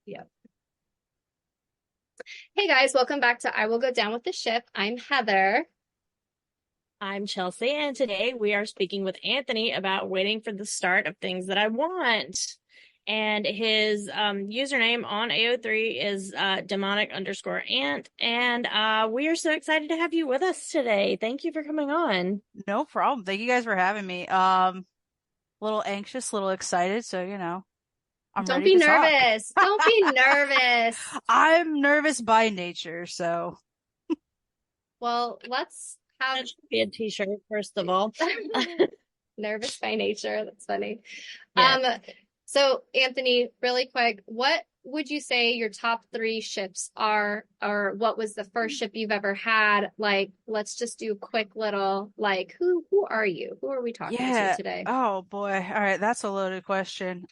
Yeah. Hey guys, welcome back to I Will Go Down with the Ship. I'm Heather. I'm Chelsea, and today we are speaking with Anthony about waiting for the start of things that I want. And his username on AO3 is demonic_ant. And we are so excited to have you with us today. Thank you for coming on. No problem. Thank you guys for having me. A little anxious, a little excited, so I'm Don't ready be to talk. nervous. Don't be nervous. I'm nervous by nature, so Well, let's have That should be a t-shirt, first of all. nervous by nature. That's funny. Yeah. Um, so Anthony, really quick, what would you say your top three ships are, or what was the first ship you've ever had? Like, let's just do a quick little, like, who are you? Who are we talking to yeah. today? Oh boy. All right, that's a loaded question.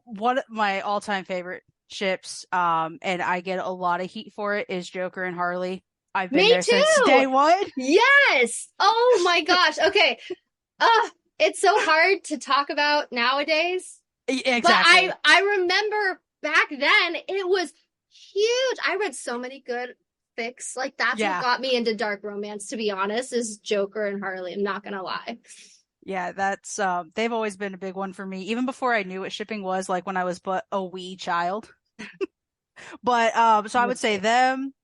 One of my all-time favorite ships, and I get a lot of heat for it, is Joker and Harley. I've been Me there since too. day one. Yes. Oh my gosh. Okay. It's so hard to talk about nowadays, but I Exactly. I remember back then it was huge. I read so many good fics. Like that's what Yeah. got me into dark romance, to be honest, is Joker and Harley. I'm not gonna lie. Yeah, that's they've always been a big one for me, even before I knew what shipping was, like when I was but a wee child. But so I would say them.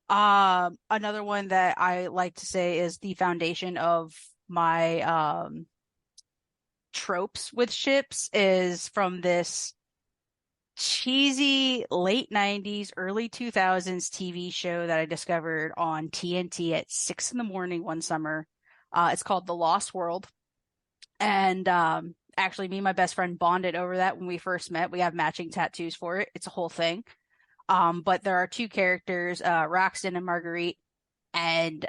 Another one that I like to say is the foundation of my tropes with ships is from this cheesy late 90s, early 2000s TV show that I discovered on TNT at 6 in the morning one summer. It's called The Lost World. And actually, me and my best friend bonded over that when we first met. We have matching tattoos for it. It's a whole thing. But there are two characters, Roxton and Marguerite, and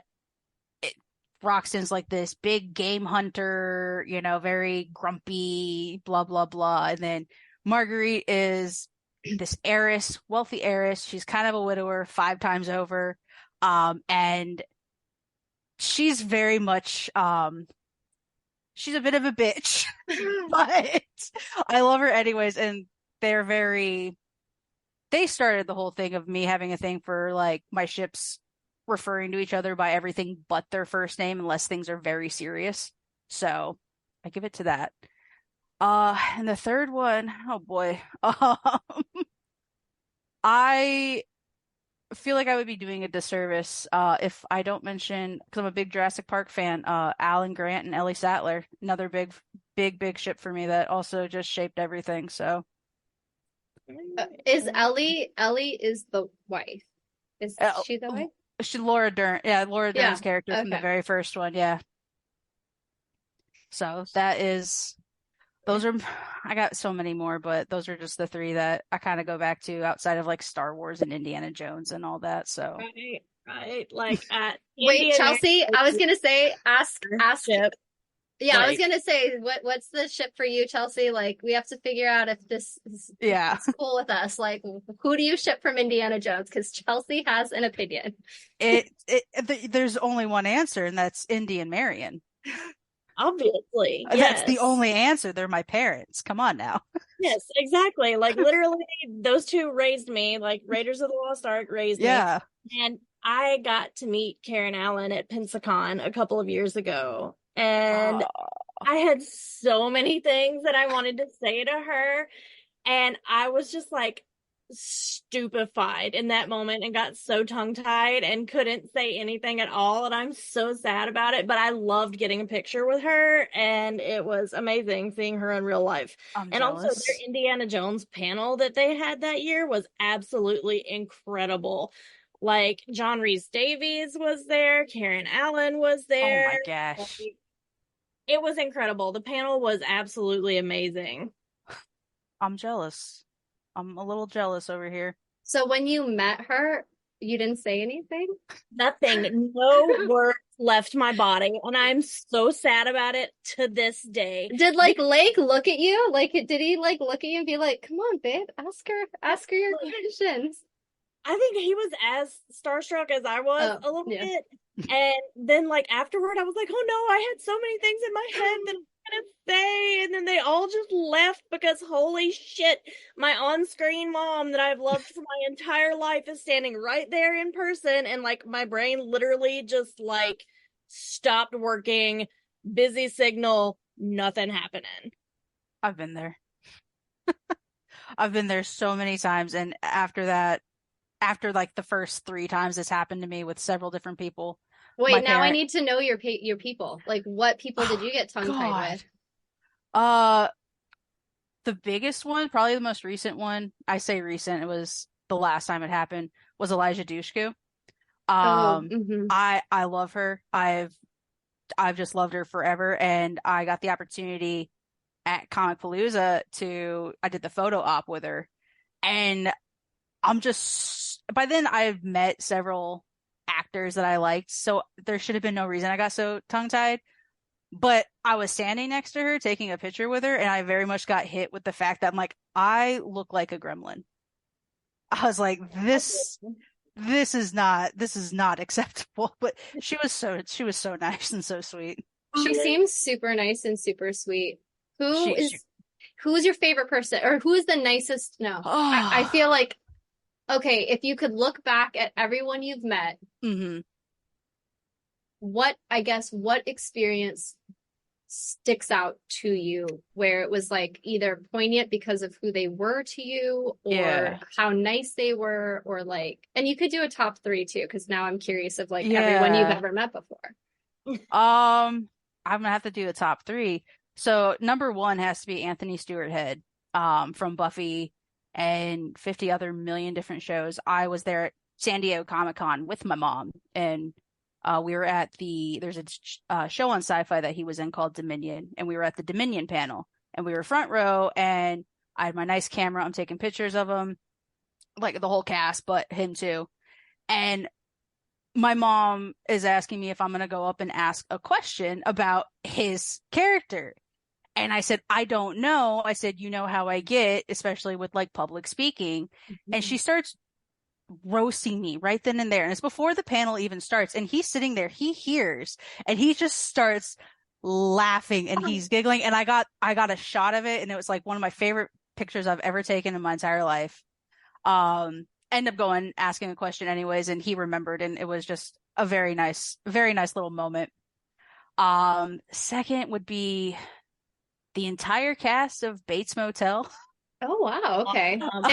it, Roxton's like this big game hunter, very grumpy, blah blah blah, and then Marguerite is this heiress, wealthy heiress. She's kind of a widower 5 times over, and she's very much she's a bit of a bitch, but I love her anyways. And they're very, they started the whole thing of me having a thing for like my ships referring to each other by everything but their first name, unless things are very serious. So I give it to that. And the third one, oh boy. I feel like I would be doing a disservice if I don't mention, because I'm a big Jurassic Park fan, Alan Grant and Ellie Sattler, another big ship for me that also just shaped everything. So Is Ellie is the wife? Is uh, she the wife? Laura Dern, yeah, Laura Yeah. Dern's character from the Okay. very first one, yeah. So that is, those are, I got so many more, but those are just the three that I kind of go back to outside of like Star Wars and Indiana Jones and all that. So Right, right. Like at Wait, Indian Chelsea, I was gonna say ask. ship, Yeah, I was like gonna say, what's the ship for you, Chelsea? Like, we have to figure out if this is if yeah, it's cool with us. Like, who do you ship from Indiana Jones? Because Chelsea has an opinion. there's only one answer, and that's Indy and Marion. obviously, That's the yes. only answer. They're my parents. Come on now. Yes, exactly. Like literally those two raised me, like Raiders of the Lost Ark raised me. Yeah. And I got to meet Karen Allen at Pensacon a couple of years ago. And Uh, I had so many things that I wanted to say to her. And I was just like stupefied in that moment and got so tongue-tied and couldn't say anything at all. And I'm so sad about it. But I loved getting a picture with her, and it was amazing seeing her in real life. I'm And also, their jealous. Indiana Jones panel that they had that year was absolutely incredible. Like, John Rhys Davies was there, Karen Allen was Oh there. my Like, gosh. it was incredible. The panel was absolutely amazing. I'm jealous. I'm a little jealous over here. So when you met her, you didn't say anything? Nothing, no words left my body, and I'm so sad about it to this day. Did like Lake look at you? Like, did he like look at you and be like, "Come on, babe, ask her your questions"? I think he was as starstruck as I was Oh, a little yeah. bit. And then, like, afterward, I was like, oh no, I had so many things in my head that gonna say, and then they all just left because holy shit, my on-screen mom that I've loved for my entire life is standing right there in person, and like my brain literally just like stopped working, busy signal, nothing happening. I've been there. I've been there so many times, and after that, after like the first three times this happened to me with several different people, my Wait, now I parent, need to know your people. Like, what people did oh you get tongue-tied God, with? uh, the biggest one, probably the most recent one. I say recent, it was the last time it happened, was Elijah Dushku. Oh, Um, mm-hmm. I love her. I've just loved her forever, and I got the opportunity at Comic Palooza to I did the photo op with her, and I'm just by then I've met several actors that I liked, so there should have been no reason I got so tongue-tied. But I was standing next to her taking a picture with her, and I very much got hit with the fact that I'm like, I look like a gremlin. I was like, this is not acceptable. But she was so nice and so sweet. She seems super nice and super sweet. Who She is who is your favorite person, or who is the nicest? No, I oh feel like, okay, if you could look back at everyone you've met, hmm what experience sticks out to you where it was like either poignant because of who they were to you or yeah. how nice they were, or like, and you could do a top three too, because now I'm curious of like everyone you've Yeah. ever met before. I'm gonna have to do the top three. So number one has to be Anthony Stewart Head, from Buffy and 50 other million different shows. I was there at San Diego Comic-Con with my mom, and we were at there's a show on Sci-Fi that he was in called Dominion, and we were at the Dominion panel, and we were front row, and I had my nice camera. I'm taking pictures of him, like the whole cast, but him too. And my mom is asking me if I'm going to go up and ask a question about his character. And I said, I don't know. I said, you know how I get, especially with like public speaking. And she starts roasting me right then and there. And it's before the panel even starts. And he's sitting there, he hears, and he just starts laughing and he's giggling. And I got a shot of it. And it was like one of my favorite pictures I've ever taken in my entire life. End up going asking a question anyways, and he remembered, and it was just a very nice little moment. Second would be the entire cast of Bates Motel. Oh wow, okay. Um,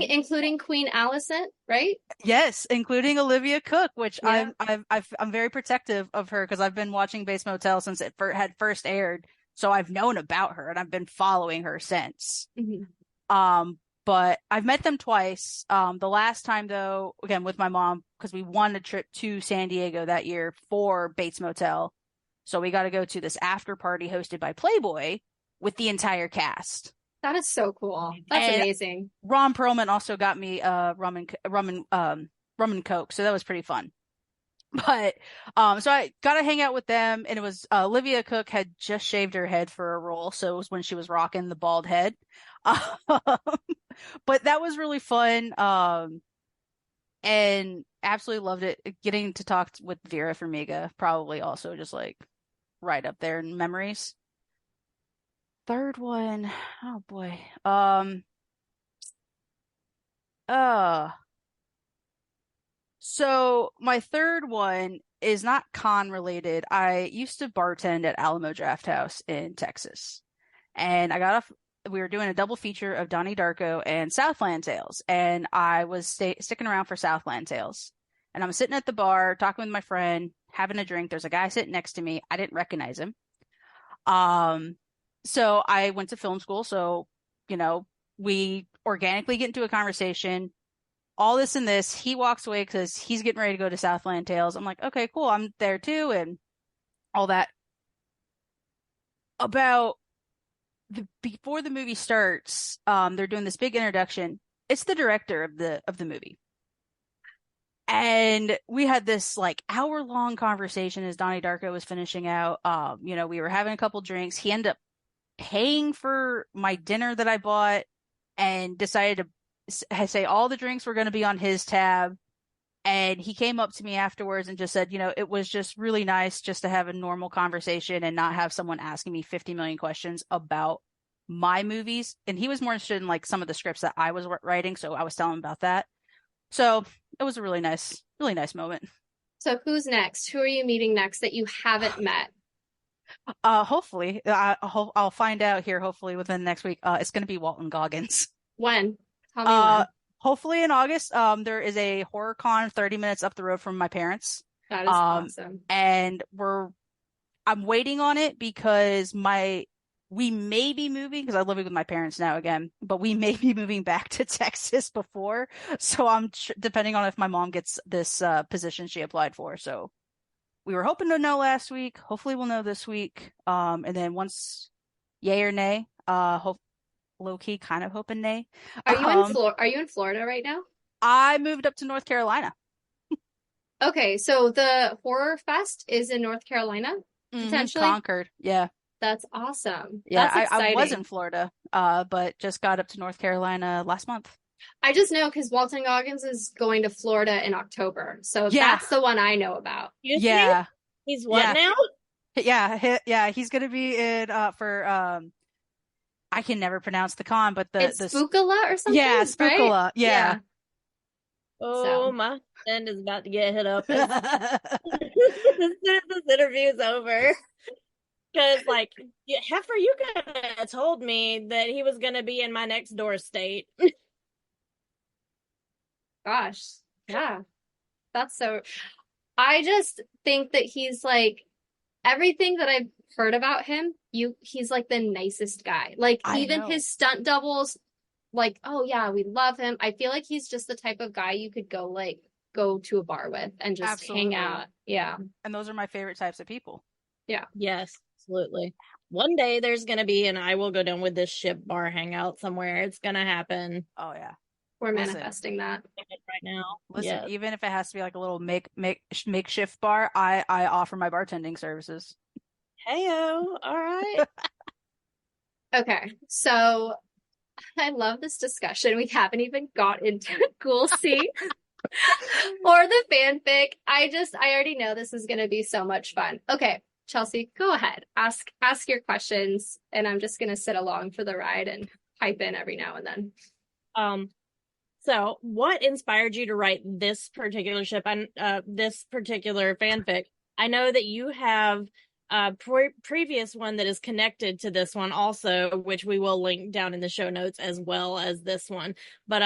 Including Queen Alicent, right? yes, including Olivia Cook, which Yeah. I'm very protective of her because I've been watching Bates Motel since had first aired, so I've known about her and I've been following her since. Mhm. Um, but I've met them twice. The last time though, again with my mom, because we won a trip to San Diego that year for Bates Motel. So we got to go to this after party hosted by Playboy with the entire cast. That is so cool. That's And amazing. Ron Perlman also got me rum and coke, so that was pretty fun. But so I got to hang out with them, and it was Olivia Cook had just shaved her head for a role, so it was when she was rocking the bald head. But that was really fun, and absolutely loved it. Getting to talk with Vera Farmiga, probably also just like right up there in memories. Third one, oh boy, uh, so my third one is not con related. I used to bartend at Alamo Draft House in Texas, and we were doing a double feature of Donnie Darko and Southland Tales, and I was sticking around for Southland Tales. And I'm sitting at the bar talking with my friend, having a drink. There's a guy sitting next to me. I didn't recognize him. Um, so I went to film school, so you know, we organically get into a conversation, all this and this. He walks away because he's getting ready to go to Southland Tales. I'm like, okay, cool. I'm there too, and all that. About before the movie starts, they're doing this big introduction. It's the director of the movie. And we had this like hour-long conversation as Donnie Darko was finishing out. We were having a couple drinks. He ended up paying for my dinner that I bought and decided to say all the drinks were going to be on his tab. And he came up to me afterwards and just said, it was just really nice just to have a normal conversation and not have someone asking me 50 million questions about my movies. And he was more interested in like some of the scripts that I was writing, so I was telling him about that. So it was a really nice moment. So who's next? Who are you meeting next that you haven't met? Hopefully, I'll find out here. Hopefully within the next week. It's going to be Walton Goggins. When? Tell me Uh, when. Hopefully in August. There is a horror con 30 minutes up the road from my parents. That is awesome. And I'm waiting on it because we may be moving because I'm living with my parents now again, but we may be moving back to Texas before. So I'm depending on if my mom gets this position she applied for. So we were hoping to know last week. Hopefully we'll know this week. And then once yay or nay, low key kind of hoping nay. Are you in Florida right now? I moved up to North Carolina. Okay, so the Horror Fest is in North Carolina, potentially? Concord. Yeah. That's awesome. Yeah, That's exciting. I was in Florida, but just got up to North Carolina last month. I just know because Walton Goggins is going to Florida in October. So that's the one I know about. Yeah. He's what now? Yeah, he's gonna be in for I can never pronounce the con, but it's Spookala or something. Yeah, Spookala. Right? Yeah. Oh, my friend is about to get hit up as soon as this interview's over. Because, like, Heifer, you could have told me that he was going to be in my next door state. Gosh, yeah. That's so... I just think that he's, like, everything that I've heard about him, he's, like, the nicest guy. Like, even his stunt doubles, like, oh, yeah, we love him. I feel like he's just the type of guy you could go to a bar with and just hang out. Yeah. And those are my favorite types of people. Yeah. Yes, absolutely. One day there's going to be, and I will go down with this ship bar hangout somewhere. It's going to happen. Oh, yeah. We're manifesting that right now. Listen, even if it has to be like a little makeshift bar, I offer my bartending services. Heyo, all right. Okay, so I love this discussion. We haven't even got into Ghoulcy or the fanfic. I already know this is going to be so much fun. Okay, Chelsea, go ahead. Ask your questions, and I'm just going to sit along for the ride and pipe in every now and then. So what inspired you to write this particular ship and this particular fanfic? I know that you have a previous one that is connected to this one also, which we will link down in the show notes as well as this one. But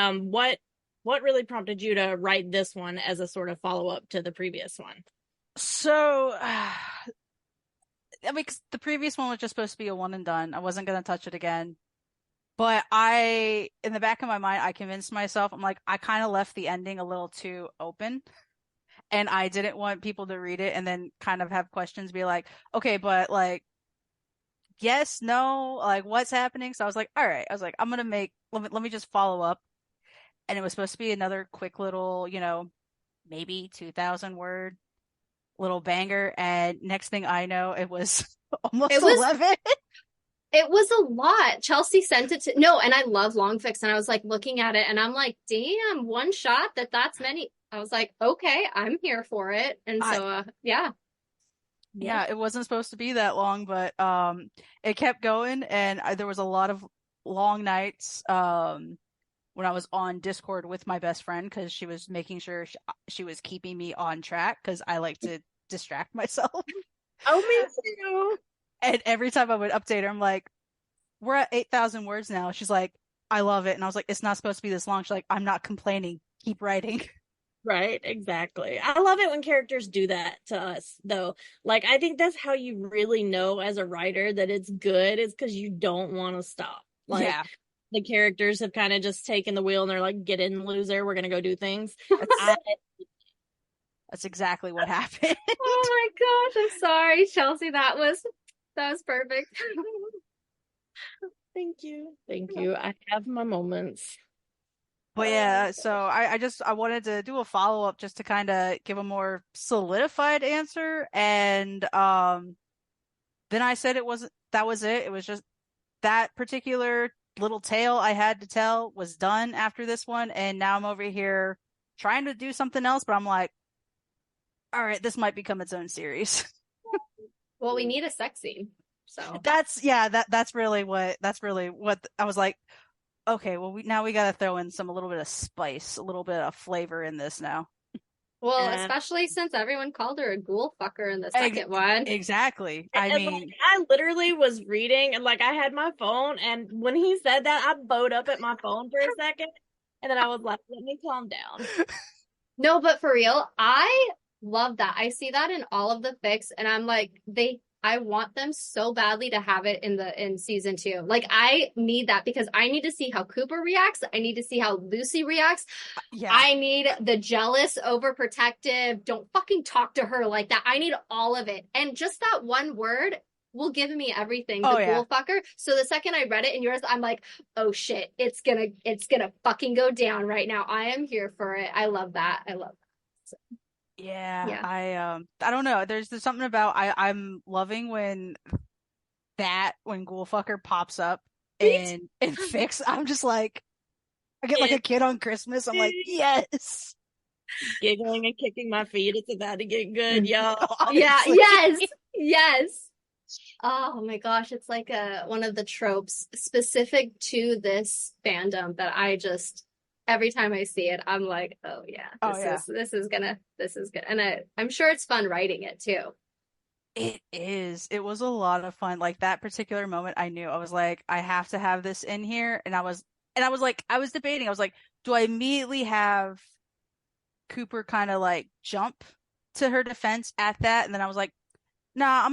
what really prompted you to write this one as a sort of follow-up to the previous one? So, I mean, the previous one was just supposed to be a one and done. I wasn't going to touch it again. But in the back of my mind, I convinced myself, I'm like, I kind of left the ending a little too open. And I didn't want people to read it and then kind of have questions be like, okay, but like, yes, no, like what's happening? So I was like, all right. I was like, I'm going to let me just follow up. And it was supposed to be another quick little, maybe 2,000 word little banger. And next thing I know, it was almost 11. It was a lot. Chelsea sent it no, and I love long fics, and I was like looking at it and I'm like, damn, one shot that's many. I was like, okay, I'm here for it. And so yeah. Yeah, it wasn't supposed to be that long, but it kept going, and there was a lot of long nights when I was on Discord with my best friend because she was making sure she was keeping me on track because I like to distract myself. Oh, me too. And every time I would update her, I'm like, we're at 8,000 words now. She's like, I love it. And I was like, it's not supposed to be this long. She's like, I'm not complaining. Keep writing. Right, exactly. I love it when characters do that to us, though. Like, I think that's how you really know as a writer that it's good, is because you don't want to stop. Like, the characters have kind of just taken the wheel and they're like, get in, loser. We're going to go do things. That's exactly what happened. Oh my gosh, I'm sorry, Chelsea. That was perfect. Thank you. I have my moments. But yeah, so I wanted to do a follow-up just to kind of give a more solidified answer. And then I said that was it. It was just that particular little tale I had to tell was done after this one. And now I'm over here trying to do something else, but I'm like, all right, this might become its own series. Well, we need a sex scene. So That's really what I was like, okay, well now we got to throw in a little bit of spice, a little bit of flavor in this now. well, And, especially since everyone called her a ghoul fucker in the second one. Exactly. I and like mean, I literally was reading and like I had my phone and when he said that I bowed up at my phone for a second and then I was like, let me calm down. No, but for real, I love that. I see that in all of the fics, and I'm like, I want them so badly to have it in season two. Like, I need that because I need to see how Cooper reacts. I need to see how Lucy reacts. yeah. I need the jealous, overprotective, don't fucking talk to her like that. I need all of it. And just that one word will give me everything, Oh the yeah. ghoul fucker. So the second I read it in yours, I'm like, oh shit, it's gonna fucking go down right now. I am here for it. I love that. I love that. So, Yeah, yeah. I don't know. There's something about I'm loving when Ghoulfucker pops up in Fix. I'm just like I get like a It's kid on Christmas. I'm like, yes. giggling and kicking my feet. It's about to get good, y'all. Yeah, Honestly. yes, yes. Oh my gosh, it's like one of the tropes specific to this fandom that I just every time I see it, I'm like, oh yeah, Oh yeah. this is good, and I'm sure it's fun writing it too. It is. It was a lot of fun. Like that particular moment, I knew I was like, I have to have this in here, and I was like, I was debating. I was like, do I immediately have Cooper kind of like jump to her defense at that? And then I was like, nah,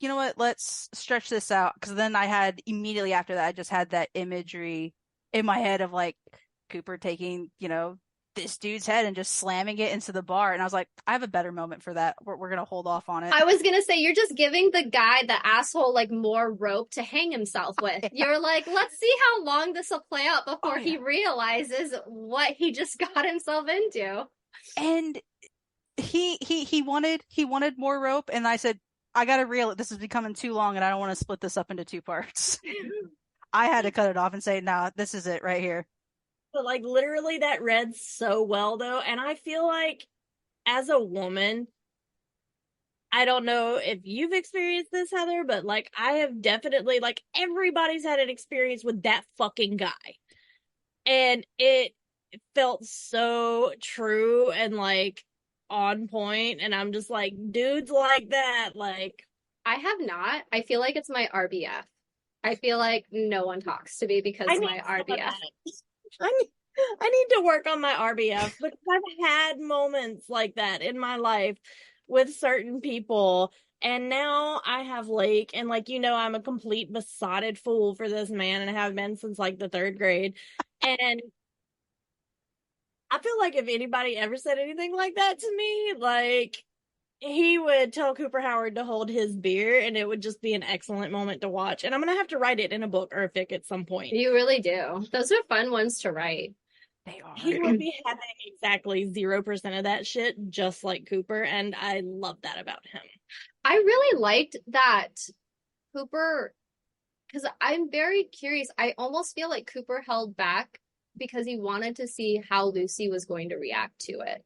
you know what? Let's stretch this out. Because then I had immediately after that, I just had that imagery in my head of like Cooper taking, this dude's head and just slamming it into the bar. And I was like, I have a better moment for that. We're going to hold off on it. I was gonna say you're just giving the guy, the asshole, like more rope to hang himself with. Yeah. You're like, let's see how long this will play out Oh, before he yeah. realizes what he just got himself into. And he wanted more rope. And I said, I got to reel it. This is becoming too long and I don't want to split this up into two parts. I had to cut it off and say, nah, this is it right here. But like literally that read so well though. And I feel like as a woman, I don't know if you've experienced this, Heather, but like I have definitely like everybody's had an experience with that fucking guy. And it felt so true and like on point. And I'm just like, dudes like that, like I have not. I feel like it's my RBF. I feel like no one talks to me because I of need my some of that. RBF. I need to work on my RBF because I've had moments like that in my life with certain people. And now I have Lake, and like, I'm a complete besotted fool for this man, and I have been since like the third grade. And I feel like if anybody ever said anything like that to me, like, he would tell Cooper Howard to hold his beer, and it would just be an excellent moment to watch. And I'm going to have to write it in a book or a fic at some point. You really do. Those are fun ones to write. They are. He would be having exactly 0% of that shit, just like Cooper, and I love that about him. I really liked that Cooper, because I'm very curious. I almost feel like Cooper held back because he wanted to see how Lucy was going to react to it.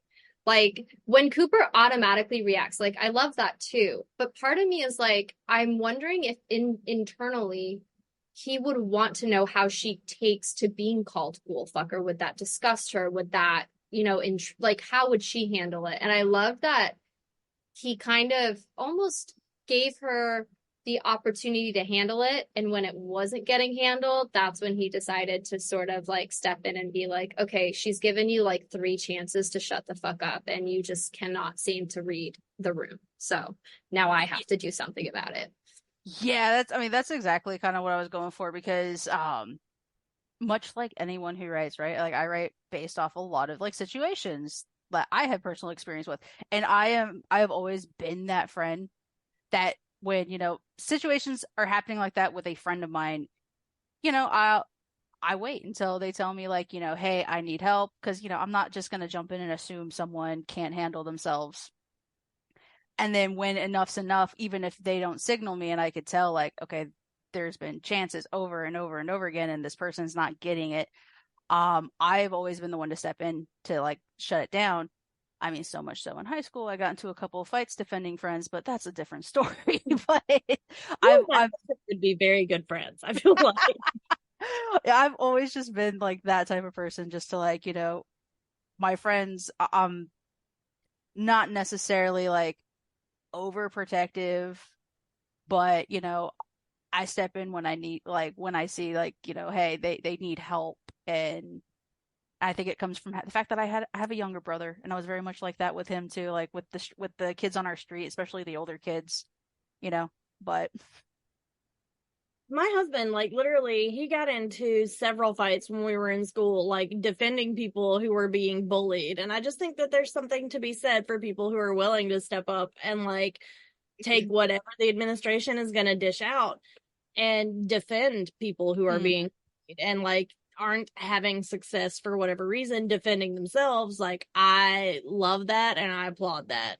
Like when Cooper automatically reacts, like I love that too. But part of me is like, I'm wondering if internally he would want to know how she takes to being called ghoul fucker. Would that disgust her? Would that, like how would she handle it? And I love that he kind of almost gave her the opportunity to handle it. And when it wasn't getting handled, that's when he decided to sort of like step in and be like, okay, she's given you like 3 chances to shut the fuck up and you just cannot seem to read the room. So now I have to do something about it. Yeah, that's exactly kind of what I was going for because much like anyone who writes, right? Like I write based off a lot of like situations that I have personal experience with. And I have always been that friend that when, situations are happening like that with a friend of mine, I wait until they tell me like, hey, I need help because, I'm not just going to jump in and assume someone can't handle themselves. And then when enough's enough, even if they don't signal me and I could tell like, okay, there's been chances over and over and over again and this person's not getting it, I've always been the one to step in to like shut it down. I mean, so much so in high school, I got into a couple of fights defending friends, but that's a different story. But You and I've that would be very good friends, I feel like. I've always just been like that type of person, just to like, my friends, not necessarily like overprotective, but I step in when I need, like when I see like, hey, they need help. And I think it comes from the fact that I have a younger brother, and I was very much like that with him too, like with the kids on our street, especially the older kids, you know. But My husband, like literally, he got into several fights when we were in school, like defending people who were being bullied. And I just think that there's something to be said for people who are willing to step up and like take whatever the administration is going to dish out and defend people who are being bullied and like aren't having success for whatever reason defending themselves. Like, I love that and I applaud that.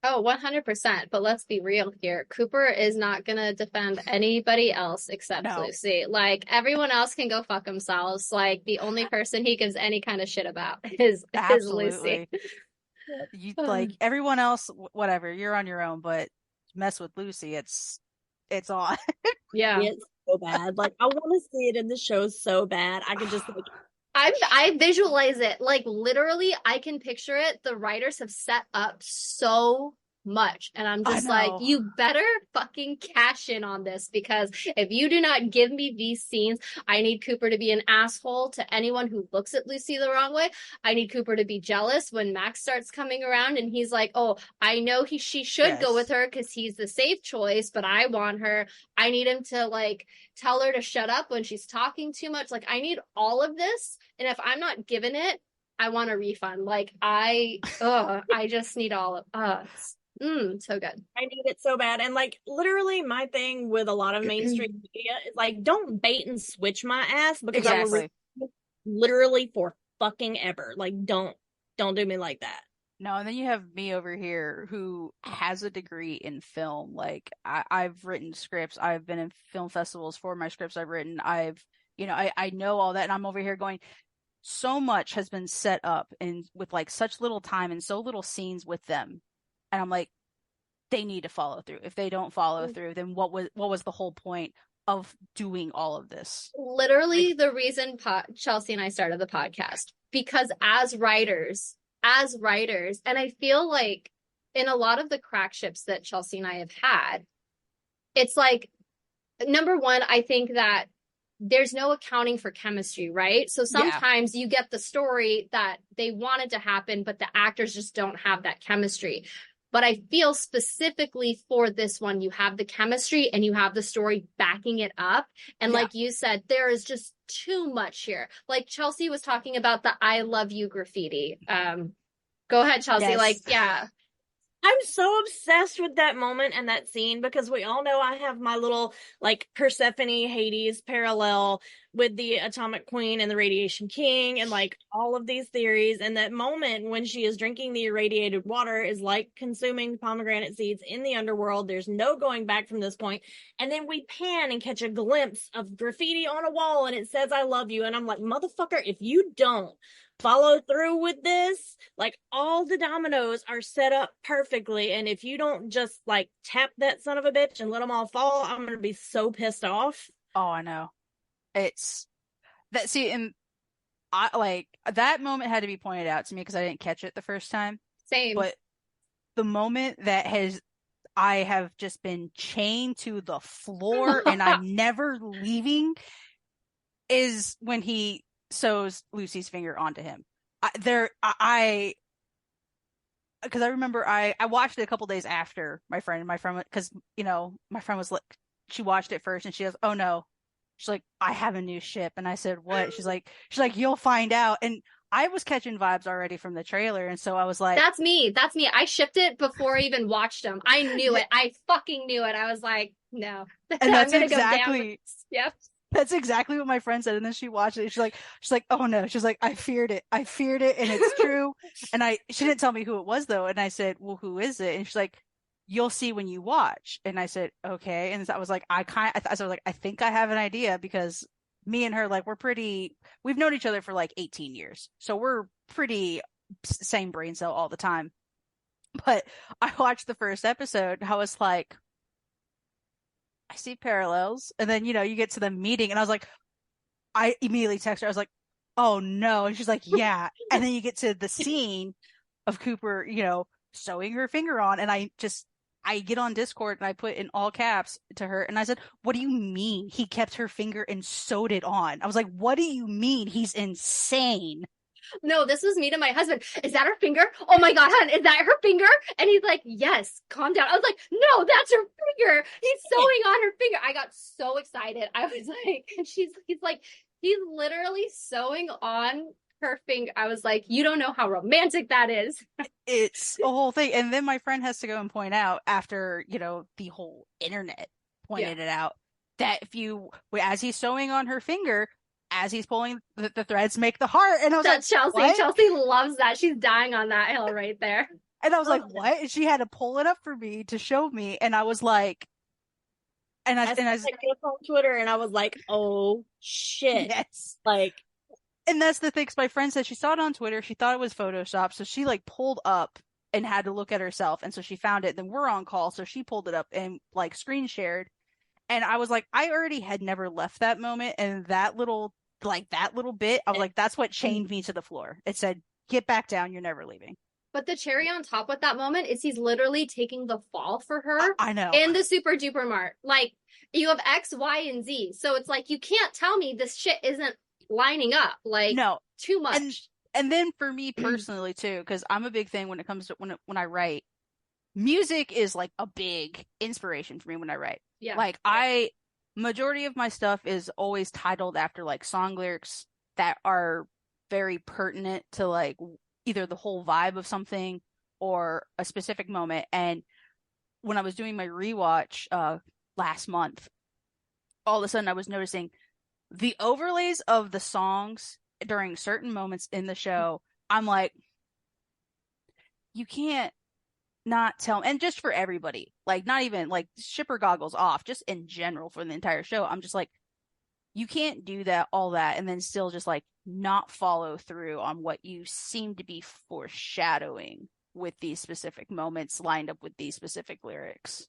Oh, 100%. But let's be real here. Cooper is not gonna defend anybody else except no, Lucy. Like everyone else can go fuck themselves. Like the only person he gives any kind of shit about is Lucy. absolutely. You like everyone else, whatever, you're on your own, but mess with Lucy, it's on. Yeah. It's so bad. Like, I want to see it in the show so bad. I could just like I visualize it like literally I can picture it. The writers have set up so much and I'm I just like, know. you better fucking cash in on this because if you do not give me these scenes, I need Cooper to be an asshole to anyone who looks at Lucy the wrong way. I need Cooper to be jealous when Max starts coming around and he's like, oh, I know she should go with Yes. her because he's the safe choice, but I want her. I need him to like tell her to shut up when she's talking too much. Like I need all of this. And if I'm not given it, I want a refund. Like I just need all of so good. I need it so bad. And like literally my thing with a lot of mainstream media is like don't bait and switch my ass because I will Exactly. literally for fucking ever. Like don't do me like that. No, and then you have me over here who has a degree in film. Like I've written scripts. I've been in film festivals for my scripts I've written. I know all that, and I'm over here going, so much has been set up and with like such little time and so little scenes with them. And I'm like, they need to follow through. If they don't follow through, then what was the whole point of doing all of this? Like, Literally the reason Chelsea and I started the podcast because as writers, and I feel like in a lot of the crack ships that Chelsea and I have had, it's like number one, I think that there's no accounting for chemistry, right? So yeah, sometimes you get the story that they wanted to happen, but the actors just don't have that chemistry. But I feel specifically for this one, you have the chemistry and you have the story backing it up. And yeah, like you said, there is just too much here. Like Chelsea was talking about the I love you graffiti. Go ahead, Chelsea. Like, yes. yeah, I'm so obsessed with that moment and that scene because we all know I have my little like Persephone Hades parallel with the Atomic Queen and the Radiation King and like all of these theories. And that moment when she is drinking the irradiated water is like consuming pomegranate seeds in the underworld. There's no going back from this point. And then we pan and catch a glimpse of graffiti on a wall and it says, I love you. And I'm like, motherfucker, if you don't follow through with this, like all the dominoes are set up perfectly, and if you don't just like tap that son of a bitch and let them all fall, I'm gonna be so pissed off. Oh, I know. It's that, see, and I like that moment had to be pointed out to me because I didn't catch it the first time. same. But the moment that I have just been chained to the floor and I'm never leaving is when he sews Lucy's finger onto him. Because I remember I watched it a couple days after my friend, because my friend was like, she watched it first and she goes, oh no, she's like, I have a new ship. And I said, what? She's like, you'll find out. And I was catching vibes already from the trailer, and so I was like, That's me. That's me. I shipped it before I even watched them. I knew it. I fucking knew it. I was like, no, and I'm gonna go down. Yep. that's exactly what my friend said. And then she watched it. She's like, oh no. She's like, I feared it. I feared it. And it's true. And she didn't tell me who it was though. And I said, well, who is it? And she's like, you'll see when you watch. And I said, okay. And I was like, I was like, I think I have an idea because me and her, like, we've known each other for like 18 years. So we're pretty same brain cell all the time. But I watched the first episode and I was like, I see parallels. And then, you get to the meeting and I was like, I immediately text her. I was like, oh no. And she's like, yeah. And then you get to the scene of Cooper, sewing her finger on. And I get on Discord and I put in all caps to her and I said, what do you mean he kept her finger and sewed it on? I was like, what do you mean? He's insane. No, this was me to my husband. Is that her finger? Oh my God, hon, is that her finger? And he's like, yes, calm down. I was like, no, that's her finger. He's sewing on her finger. I got so excited. I was like, and he's like, he's literally sewing on her finger. I was like, you don't know how romantic that is. It's a whole thing. And then my friend has to go and point out after, the whole internet pointed it out that as he's sewing on her finger, as he's pulling the threads make the heart. And I was That's like, Chelsea. what? Chelsea loves that. She's dying on that hill right there. And I was like, what? And she had to pull it up for me to show me. And I was like, I on Twitter and I was like, oh shit. Yes. Like, and that's the thing. 'Cause my friend said she saw it on Twitter. She thought it was Photoshop. So she like pulled up and had to look at herself. And so she found it. Then we're on call. So she pulled it up and like screen shared. And I was like, I already had never left that moment. And that little bit, I was like, that's what chained me to the floor. It said, get back down. You're never leaving. But the cherry on top with that moment is he's literally taking the fall for her. I know. In the super duper mart. Like, you have X, Y, and Z. So it's like, you can't tell me this shit isn't lining up. Like, no, too much. And then for me personally too, because I'm a big thing when it comes to when I write, music is like a big inspiration for me when I write. Yeah. Like majority of my stuff is always titled after like song lyrics that are very pertinent to like either the whole vibe of something or a specific moment. And when I was doing my rewatch last month, all of a sudden I was noticing the overlays of the songs during certain moments in the show. I'm like, you can't not tell, and just for everybody, like not even like shipper goggles off, just in general for the entire show. I'm just like, you can't do all that and then still just like not follow through on what you seem to be foreshadowing with these specific moments lined up with these specific lyrics.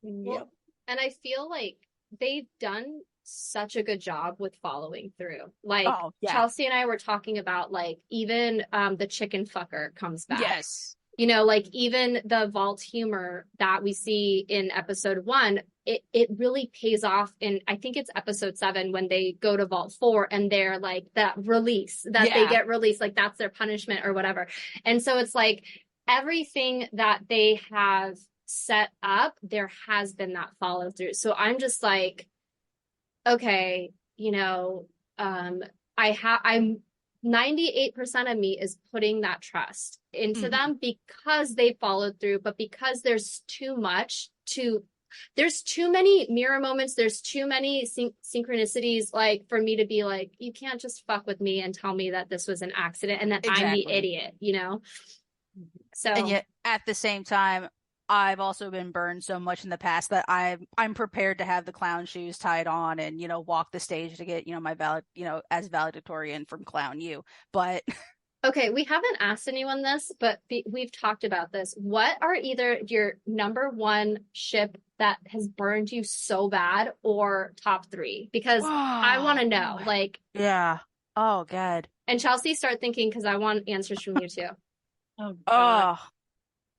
Yep. And I feel like they've done such a good job with following through. Like, Chelsea and I were talking about like even the chicken fucker comes back. Yes. Like even the vault humor that we see in episode 1, it really pays off in, I think it's episode 7 when they go to vault 4 and they're like that release that they get released, like that's their punishment or whatever. And so it's like everything that they have set up, there has been that follow through. So I'm just like, okay, I'm 98% of me is putting that trust into them because they followed through, but because there's too many mirror moments, there's too many synchronicities, like for me to be like, you can't just fuck with me and tell me that this was an accident and that I'm the idiot, So, and yet at the same time, I've also been burned so much in the past that I'm prepared to have the clown shoes tied on and walk the stage to get my as valedictorian from Clown U. But okay, we haven't asked anyone this, but we've talked about this. What are either your number one ship that has burned you so bad or top 3? Because I want to know. Like, yeah. Oh God. And Chelsea, start thinking because I want answers from you too. Oh God.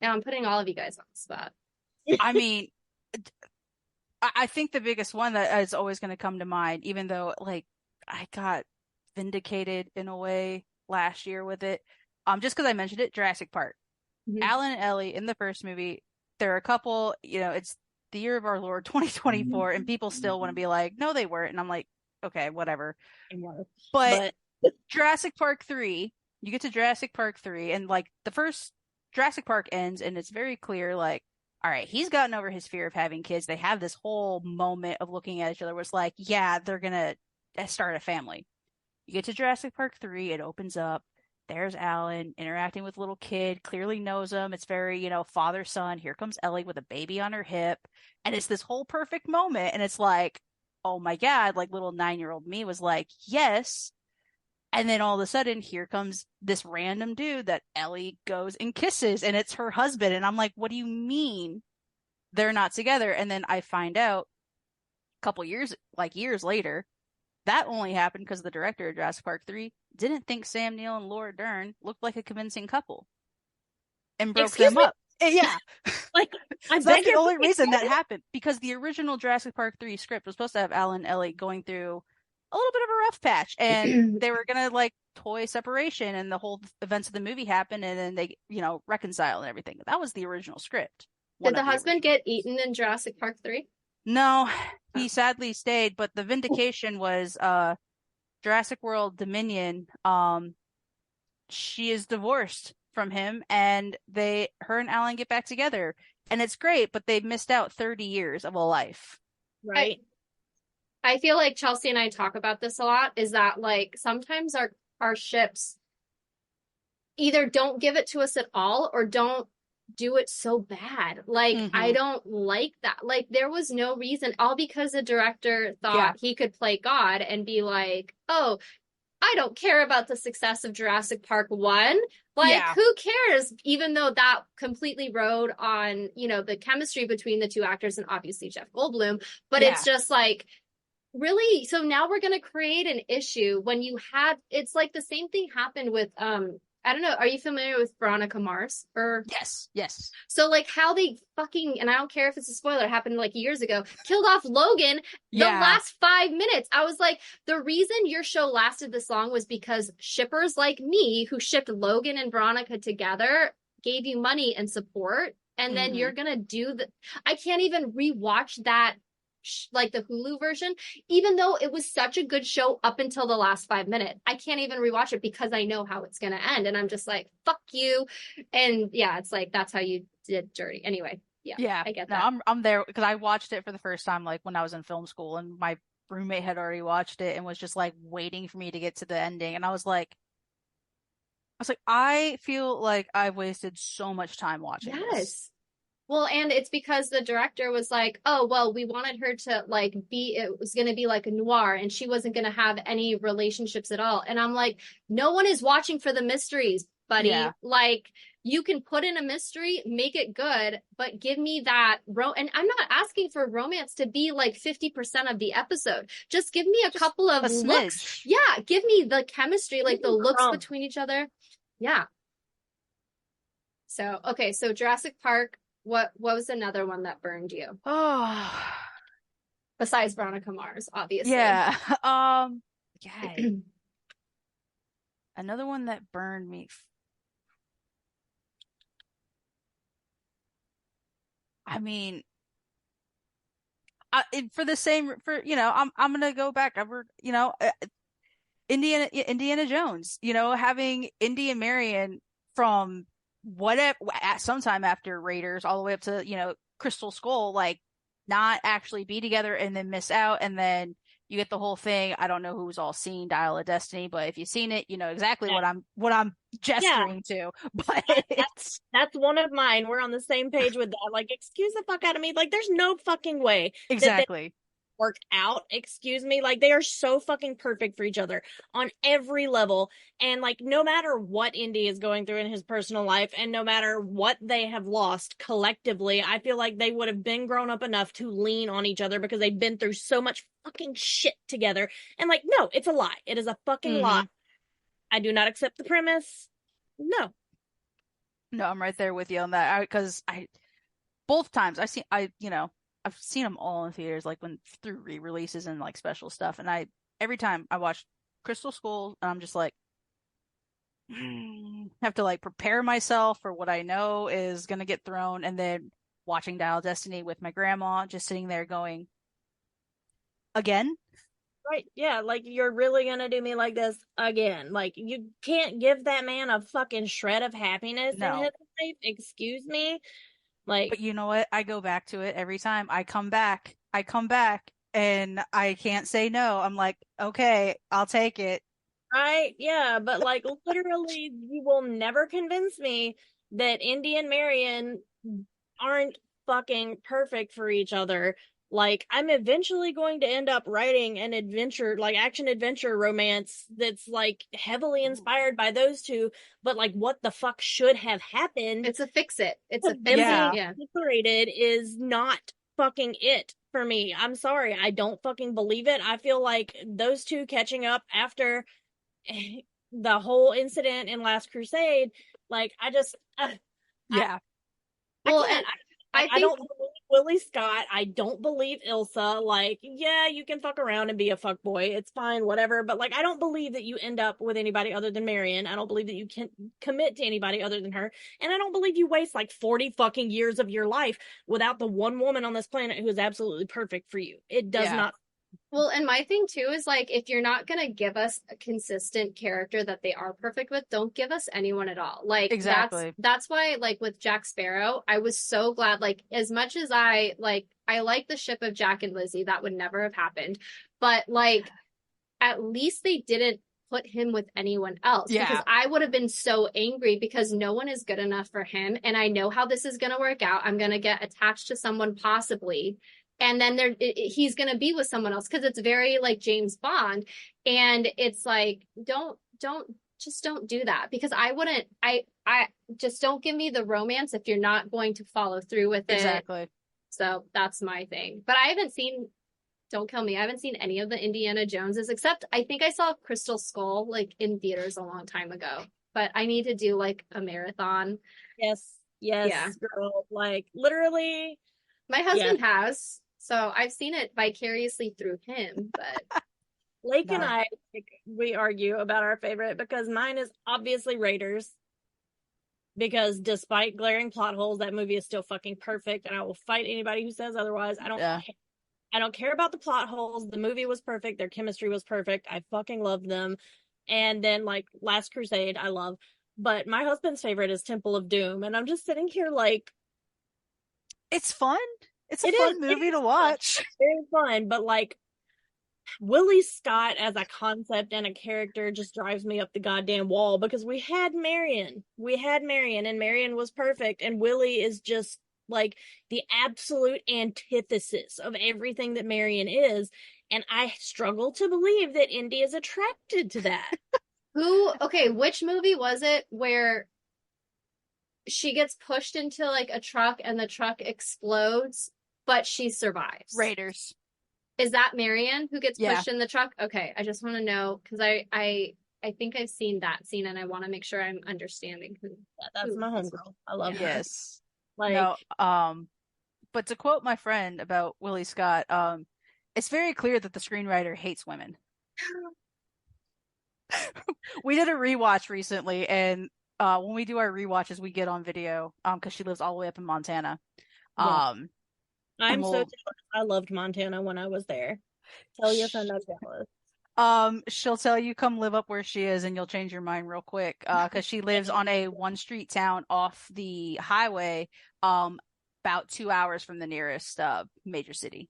Now I'm putting all of you guys on the spot. I mean, I think the biggest one that is always going to come to mind, even though like I got vindicated in a way last year with it, just because I mentioned it, Jurassic Park. Alan and Ellie in the first movie, there are a couple, it's the year of our Lord 2024, and people still want to be like, no, they weren't, and I'm like, okay, whatever. But Jurassic Park 3, you get to Jurassic Park 3, and like the first Jurassic Park ends and it's very clear, like, all right, he's gotten over his fear of having kids. They have this whole moment of looking at each other where it's like, yeah, they're gonna start a family. You get to Jurassic Park 3, it opens up. There's Alan interacting with a little kid, clearly knows him. It's very, father son. Here comes Ellie with a baby on her hip. And it's this whole perfect moment. And it's like, oh my God, like little 9-year-old me was like, yes. And then all of a sudden, here comes this random dude that Ellie goes and kisses, and it's her husband. And I'm like, what do you mean they're not together? And then I find out a couple years, like years later, that only happened because the director of Jurassic Park 3 didn't think Sam Neill and Laura Dern looked like a convincing couple and broke Excuse them me? up. Yeah. Like, I So that's beg the your only fucking reason that pardon? happened, because the original Jurassic Park 3 script was supposed to have Alan and Ellie going through a little bit of a rough patch, and they were gonna like toy separation, and the whole events of the movie happen, and then they, reconcile and everything. That was the original script. Did One the of the husband original. get eaten in Jurassic Park 3? No, Oh. he sadly stayed, but the vindication was Jurassic World Dominion. She is divorced from him, and her and Alan get back together, and it's great, but they've missed out 30 years of a life. I Right. I feel like Chelsea and I talk about this a lot, is that like sometimes our ships either don't give it to us at all or don't do it so bad. Like I Mm-hmm. don't like that. Like there was no reason, all because the director Yeah. thought he could play God and be like, "Oh, I don't care about the success of Jurassic Park 1." Like, Yeah. who cares? Even though that completely rode on, the chemistry between the two actors and obviously Jeff Goldblum. But it's Yeah. just like, really? So now we're going to create an issue when it's like the same thing happened with, I don't know. Are you familiar with Veronica Mars? Or Yes. Yes. so like how they fucking, and I don't care if it's a spoiler, happened like years ago, killed off Logan the Yeah. last 5 minutes. I was like, the reason your show lasted this long was because shippers like me who shipped Logan and Veronica together gave you money and support. And then Mm-hmm. you're gonna I can't even rewatch that, like the Hulu version, even though it was such a good show up until the last 5 minutes. I can't even rewatch it because I know how it's gonna end. And I'm just like, fuck you. And yeah, it's like that's how you did dirty. Anyway, yeah, Yeah. I get No, that. I'm there because I watched it for the first time like when I was in film school, and my roommate had already watched it and was just like waiting for me to get to the ending, and I was like, I feel like I've wasted so much time watching this. Yes. Well, and it's because the director was like, "Oh, well, we wanted her to like it was going to be like a noir and she wasn't going to have any relationships at all." And I'm like, "No one is watching for the mysteries, Yeah. buddy. Like you can put in a mystery, make it good, but give me that and I'm not asking for romance to be like 50% of the episode. Just give me a Just couple of a looks. smidge. Yeah, give me the chemistry, like the looks Crumb. between each other." Yeah. So, okay, so Jurassic Park, what was another one that burned you? Oh. Besides Veronica Mars, obviously. Yeah. Yeah. Another one that burned me. I mean, for the same for I'm gonna go back. Indiana Jones. Having Indy and Marion from whatever at sometime after Raiders all the way up to Crystal Skull, like not actually be together and then miss out, and then you get the whole thing. I don't know who's all seen Dial of Destiny, but if you've seen it, you know exactly Yeah. what I'm Yeah. gesturing to. But That's one of mine. We're on the same page with that. Like, excuse the fuck out of me. Like, there's no fucking way that they exactly. work out. Excuse me. Like, they are so fucking perfect for each other on every level. And like, no matter what Indy is going through in his personal life, and no matter what they have lost collectively, I feel like they would have been grown up enough to lean on each other because they've been through so much fucking shit together. And like, no, it's a lie. It is a fucking lie. Hmm. I do not accept the premise. No. No, I'm right there with you on that. Because both times I've seen them all in theaters, like when through re-releases and like special stuff, and every time I watch Crystal Skull, and I'm just like, have to like prepare myself for what I know is gonna get thrown, and then watching Dial Destiny with my grandma, just sitting there going, again? Right. Yeah. Like, you're really gonna do me like this again. Like, you can't give that man a fucking shred of happiness in his No. life. Excuse me. Like, But you know what? I go back to it every time. I come back, and I can't say no. I'm like, okay, I'll take it. right. Yeah. But like, literally, you will never convince me that Indy and Marion aren't fucking perfect for each other. Like, I'm eventually going to end up writing an adventure, like action adventure romance that's like heavily inspired by those two, but like what the fuck should have happened It's a fix it. It's a of them fix it. being Yeah. Yeah. separated is not fucking it for me. I'm sorry. I don't fucking believe it. I feel like those two catching up after the whole incident in Last Crusade, like I Yeah. I Well, can't. and I I think don't believe Willie Scott. I don't believe Ilsa. Like, yeah, you can fuck around and be a fuck boy. It's fine, whatever. But like, I don't believe that you end up with anybody other than Marion. I don't believe that you can commit to anybody other than her. And I don't believe you waste like 40 fucking years of your life without the one woman on this planet who is absolutely perfect for you. It does Yeah. not. Well, and my thing too is like if you're not gonna give us a consistent character that they are perfect with, don't give us anyone at all. Like Exactly. that's why like with Jack Sparrow, I was so glad like as much as I like the ship of Jack and Lizzie, that would never have happened. But like at least they didn't put him with anyone else because Yeah. I would have been so angry because no one is good enough for him and I know how this is going to work out. I'm going to get attached to someone possibly and then he's going to be with someone else because it's very like James Bond and it's like don't do that because I wouldn't I just don't give me the romance if you're not going to follow through with it. Exactly. So that's my thing. But I haven't seen don't kill me. I haven't seen any of the Indiana Joneses except I think I saw Crystal Skull like in theaters a long time ago. But I need to do like a marathon. Yes, Yeah. yes, girl. Like, literally, My yeah. husband has. So I've seen it vicariously through him, but Lake and No. I, like, we argue about our favorite because mine is obviously Raiders. Because despite glaring plot holes, that movie is still fucking perfect, and I will fight anybody who says otherwise. Yeah. I don't care about the plot holes. The movie was perfect. Their chemistry was perfect. I fucking loved them. And then like Last Crusade, I love. But my husband's favorite is Temple of Doom, and I'm just sitting here like, It's fun. It's a it fun it movie is to fun, watch. very fun, but like Willie Scott as a concept and a character just drives me up the goddamn wall because we had Marion. We had Marion and Marion was perfect and Willie is just like the absolute antithesis of everything that Marion is and I struggle to believe that Indy is attracted to that. which movie was it where she gets pushed into like a truck and the truck explodes, but she survives? Raiders. Is that Marion who gets Yeah. pushed in the truck? Okay, I just want to know because I think I've seen that scene and I want to make sure I'm understanding who. Yeah, that's my homegirl. I love her. Yes. Like, No. But to quote my friend about Willie Scott, it's very clear that the screenwriter hates women. We did a rewatch recently, and when we do our rewatches, we get on video, because she lives all the way up in Montana. yeah, And I'm so we'll jealous. I loved Montana when I was there. Tell your friend I'm jealous. she'll tell you come live up where she is, and you'll change your mind real quick. Because she lives on a one street town off the highway, about 2 hours from the nearest major city.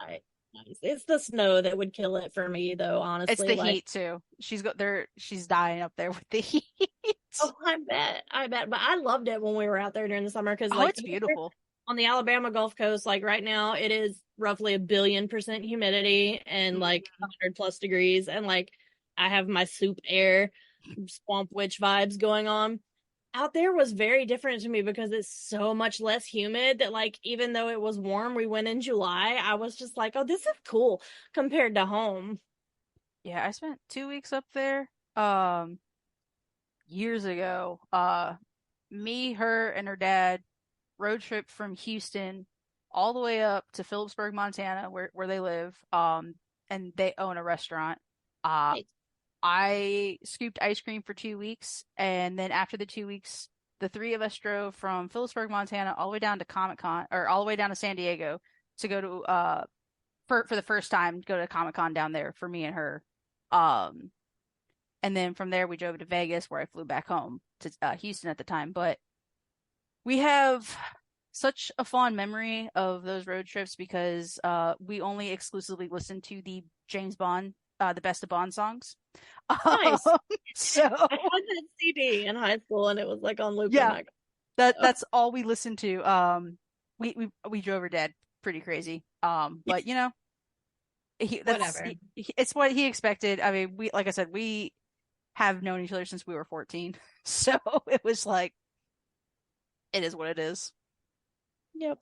Right. Nice. It's the snow that would kill it for me, though. Honestly, It's the like, heat too. She's got there. She's dying up there with the heat. oh, I bet. But I loved it when we were out there during the summer because, Oh, like, it's beautiful. on the Alabama Gulf Coast, like right now, it is roughly 1 billion% humidity and like 100+ degrees, and like I have my soup air swamp witch vibes going on. Out there was very different to me because it's so much less humid that like even though it was warm, we went in July, I was just like, oh, this is cool compared to home. Yeah, I spent 2 weeks up there, years ago. Me, her, and her dad road trip from Houston all the way up to Phillipsburg, Montana, where they live. And they own a restaurant. Uh, Right. I scooped ice cream for 2 weeks, and then after the 2 weeks, the three of us drove from Phillipsburg, Montana, all the way down to Comic Con, or all the way down to San Diego to go to for the first time go to Comic Con down there for me and her. Um, and then from there we drove to Vegas, where I flew back home to Houston at the time. But we have such a fond memory of those road trips because we only exclusively listened to the James Bond, the Best of Bond songs. Nice. So I had that CD in high school and it was like on loop. yeah, Oh, that's all we listened to. We drove her dad pretty crazy. But Whatever. it's what he expected. I mean, we like I said, we have known each other since we were 14, so it was like it is what it is. Yep.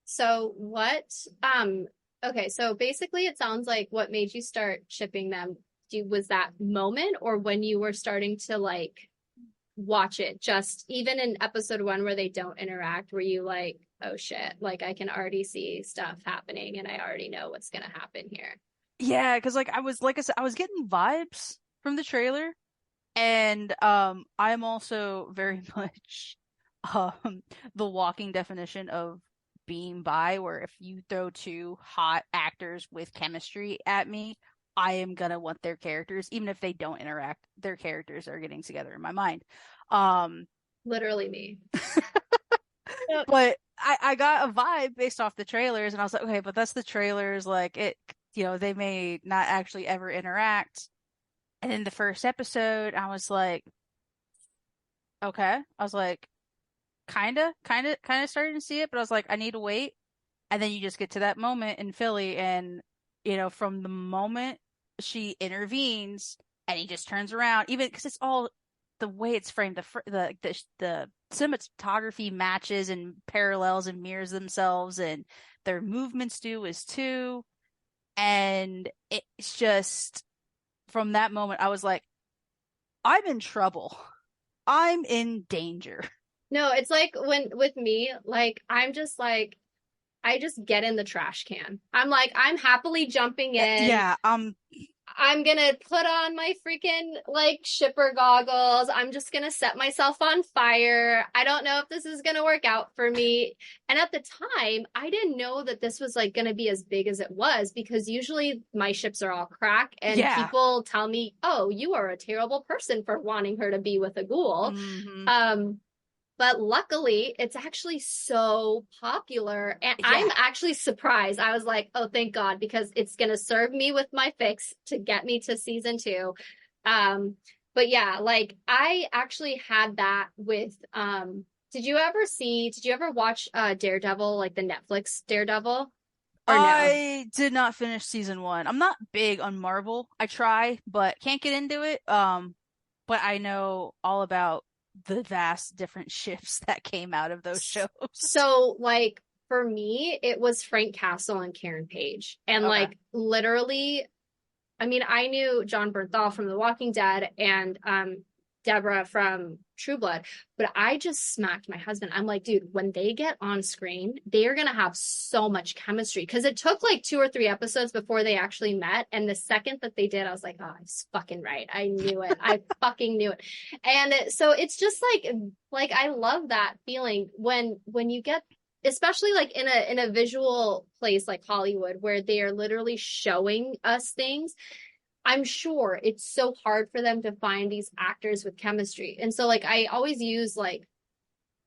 So what, okay, so basically it sounds like what made you start shipping them, was that moment or when you were starting to like watch it, just even in episode 1 where they don't interact, were you like, oh shit, like I can already see stuff happening and I already know what's gonna happen here? Yeah, because like I said, I was getting vibes from the trailer, and I'm also very much the walking definition of being bi, where if you throw two hot actors with chemistry at me, I am gonna want their characters, even if they don't interact, their characters are getting together in my mind. Um, Literally me. Yep. but I got a vibe based off the trailers, and I was like, okay, but that's the trailers, like it, they may not actually ever interact. And in the first episode, I was like, okay. I was like, kind of starting to see it, but I was like, I need to wait. And then you just get to that moment in Philly, and from the moment she intervenes, and he just turns around, even because it's all the way it's framed, the cinematography matches and parallels and mirrors themselves, and their movements do as too. And it's just from that moment, I was like, I'm in trouble. I'm in danger. No, it's like when with me, like I'm just like I just get in the trash can. I'm like, I'm happily jumping in. Yeah, I'm gonna put on my freaking like shipper goggles. I'm just gonna set myself on fire. I don't know if this is gonna work out for me. And at the time, I didn't know that this was like gonna be as big as it was because usually my ships are all crack and yeah. people tell me, oh, you are a terrible person for wanting her to be with a ghoul. Hmm. But luckily, it's actually so popular. And I'm Yeah. actually surprised. I was like, oh, thank God, because it's going to serve me with my fix to get me to season 2. But yeah, like I actually had that with, did you ever watch Daredevil, like the Netflix Daredevil? Or no? I did not finish season 1. I'm not big on Marvel. I try, but can't get into it. But I know all about the vast different shifts that came out of those shows. So, like, for me, it was Frank Castle and Karen Page. And, Okay. like, literally, I mean, I knew John Bernthal from The Walking Dead and Deborah from True Blood, but I just smacked my husband. I'm like, dude, when they get on screen, they are going to have so much chemistry because it took like 2 or 3 episodes before they actually met. And the second that they did, I was like, oh, I was fucking right. I knew it. I fucking knew it. And so it's just like I love that feeling when you get, especially like in a visual place like Hollywood where they are literally showing us things. I'm sure it's so hard for them to find these actors with chemistry. And so like I always use like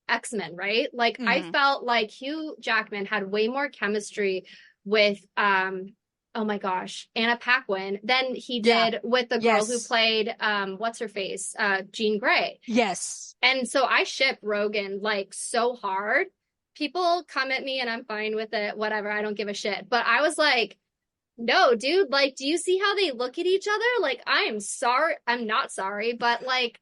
X-Men, right? Like I Hmm. felt like Hugh Jackman had way more chemistry with oh my gosh, Anna Paquin than he Yeah. did with the girl who Yes. played what's her face? Jean Grey. Yes. And so I ship Rogan like so hard. People come at me and I'm fine with it, whatever. I don't give a shit. But I was like, no, dude, like, do you see how they look at each other? Like, I am sorry. I'm not sorry, but like,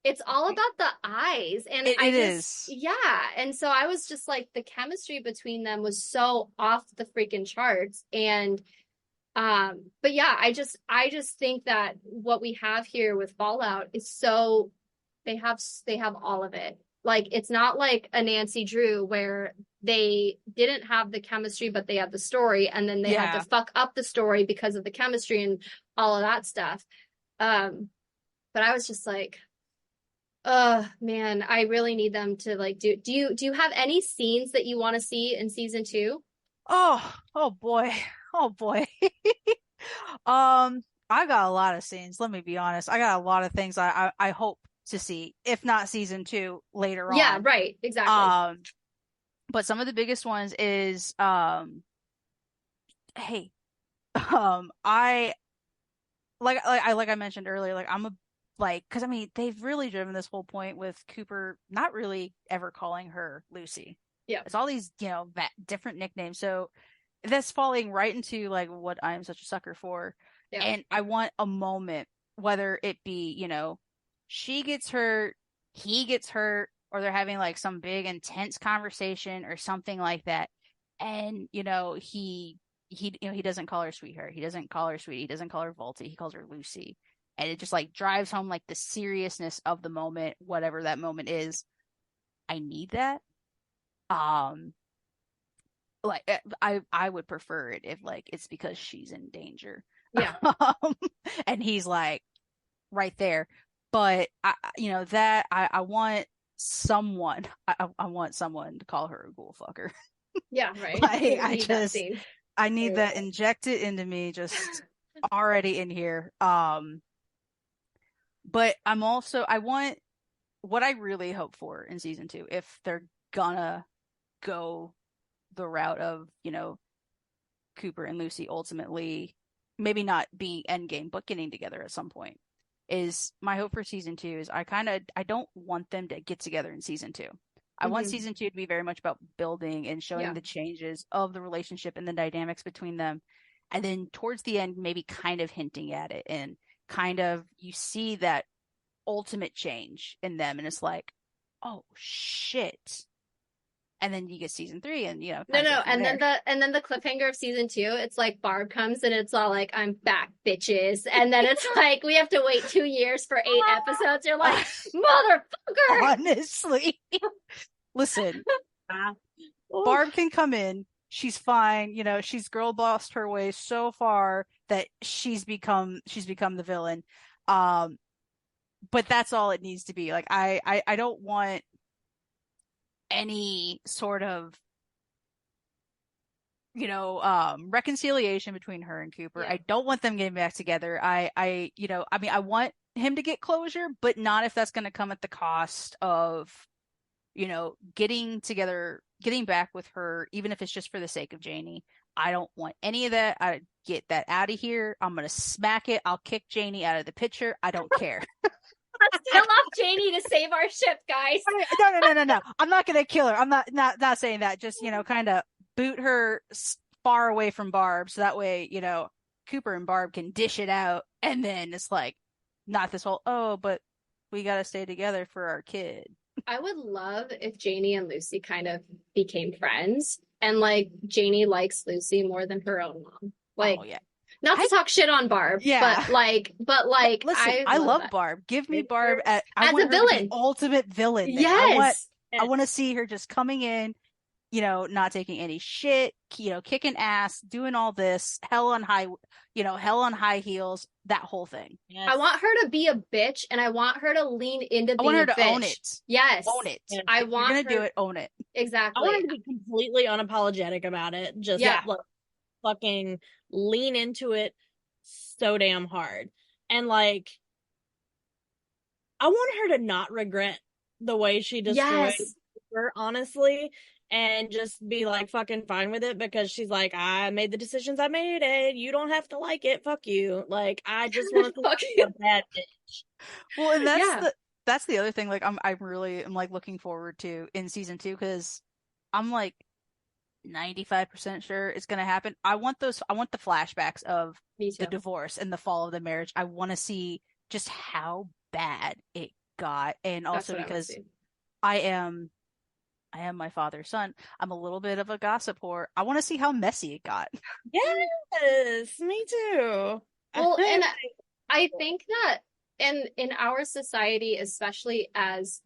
it's all about the eyes. And It, I it just, is. yeah. And so I was just like, the chemistry between them was so off the freaking charts. And, but yeah, I just think that what we have here with Fallout is so, they have all of it. Like, it's not like a Nancy Drew where they didn't have the chemistry, but they had the story, and then they had to Yeah. fuck up the story because of the chemistry and all of that stuff. Um, but I was just like, oh man, I really need them to like do you have any scenes that you want to see in season 2? Oh boy. Oh boy. I got a lot of scenes, let me be honest. I got a lot of things I hope to see, if not season 2, later Yeah, on. right, exactly. Um, but some of the biggest ones is hey, I like I mentioned earlier, like I'm a like because I mean they've really driven this whole point with Cooper not really ever calling her Lucy. Yeah. It's all these, different nicknames. So that's falling right into like what I'm such a sucker for. Yeah. And I want a moment, whether it be, she gets hurt, he gets hurt, or they're having like some big intense conversation or something like that. And, he doesn't call her sweetheart. He doesn't call her sweetie. He doesn't call her Volty. He calls her Lucy. And it just like drives home like the seriousness of the moment, whatever that moment is. I need that. Um, like I would prefer it if like it's because she's in danger. Yeah. And he's like right there. But I want someone. I want someone to call her a ghoul fucker. Yeah, right. Like, I need Yeah. that injected into me, just already in here. But I want what I really hope for in season 2, if they're gonna go the route of, Cooper and Lucy ultimately maybe not being endgame, but getting together at some point, is my hope for season 2 is I don't want them to get together in season 2. I want season 2 to be very much about building and showing the changes of the relationship and the dynamics between them. And then towards the end, maybe kind of hinting at it, and kind of you see that ultimate change in them, and it's like, oh shit. And then you get season 3, and No, and then the cliffhanger of season 2, it's like Barb comes and it's all like, I'm back, bitches. And then it's like we have to wait 2 years for 8 episodes. You're like, motherfucker. Honestly. Listen, Barb can come in. She's fine. She's girl bossed her way so far that she's become the villain. But that's all it needs to be. Like, I don't want any sort of reconciliation between her and Cooper. Yeah. I don't want them getting back together. I want him to get closure, but not if that's going to come at the cost of getting together, getting back with her, even if it's just for the sake of Janie. I don't want any of that. I get that out of here. I'm going to smack it. I'll kick Janie out of the picture. I don't care. Let's kill off Janie to save our ship, guys. No. I'm not going to kill her. I'm not saying that. Just, kind of boot her far away from Barb. So that way, Cooper and Barb can dish it out. And then it's like, not this whole, oh, but we got to stay together for our kid. I would love if Janie and Lucy kind of became friends, and like Janie likes Lucy more than her own mom. Like, oh, yeah. Not to talk shit on Barb, yeah. but like, listen, I love Barb. Give me Barb as a villain, ultimate villain. Yes, I want to see her just coming in, not taking any shit, kicking ass, doing all this, hell on high heels, that whole thing. Yes. I want her to be a bitch, and I want her to lean into being a bitch. I want her to own it. Yes, own it. Yeah. I want her to do it. Own it. Exactly. I want her to be completely unapologetic about it. Just like fucking lean into it so damn hard. And like, I want her to not regret the way she destroyed her, honestly, and just be like fucking fine with it, because she's like, I made the decisions I made, and you don't have to like it. Fuck you. Like, I just want to be a bad bitch. Well, and that's the other thing. Like, I'm like looking forward to in season 2, because I'm like 95% sure it's going to happen. I want the flashbacks of the divorce and the fall of the marriage. I want to see just how bad it got. And also because I am my father's son, I'm a little bit of a gossip whore. I want to see how messy it got. Yes, me too. Well, and I think that in our society, especially as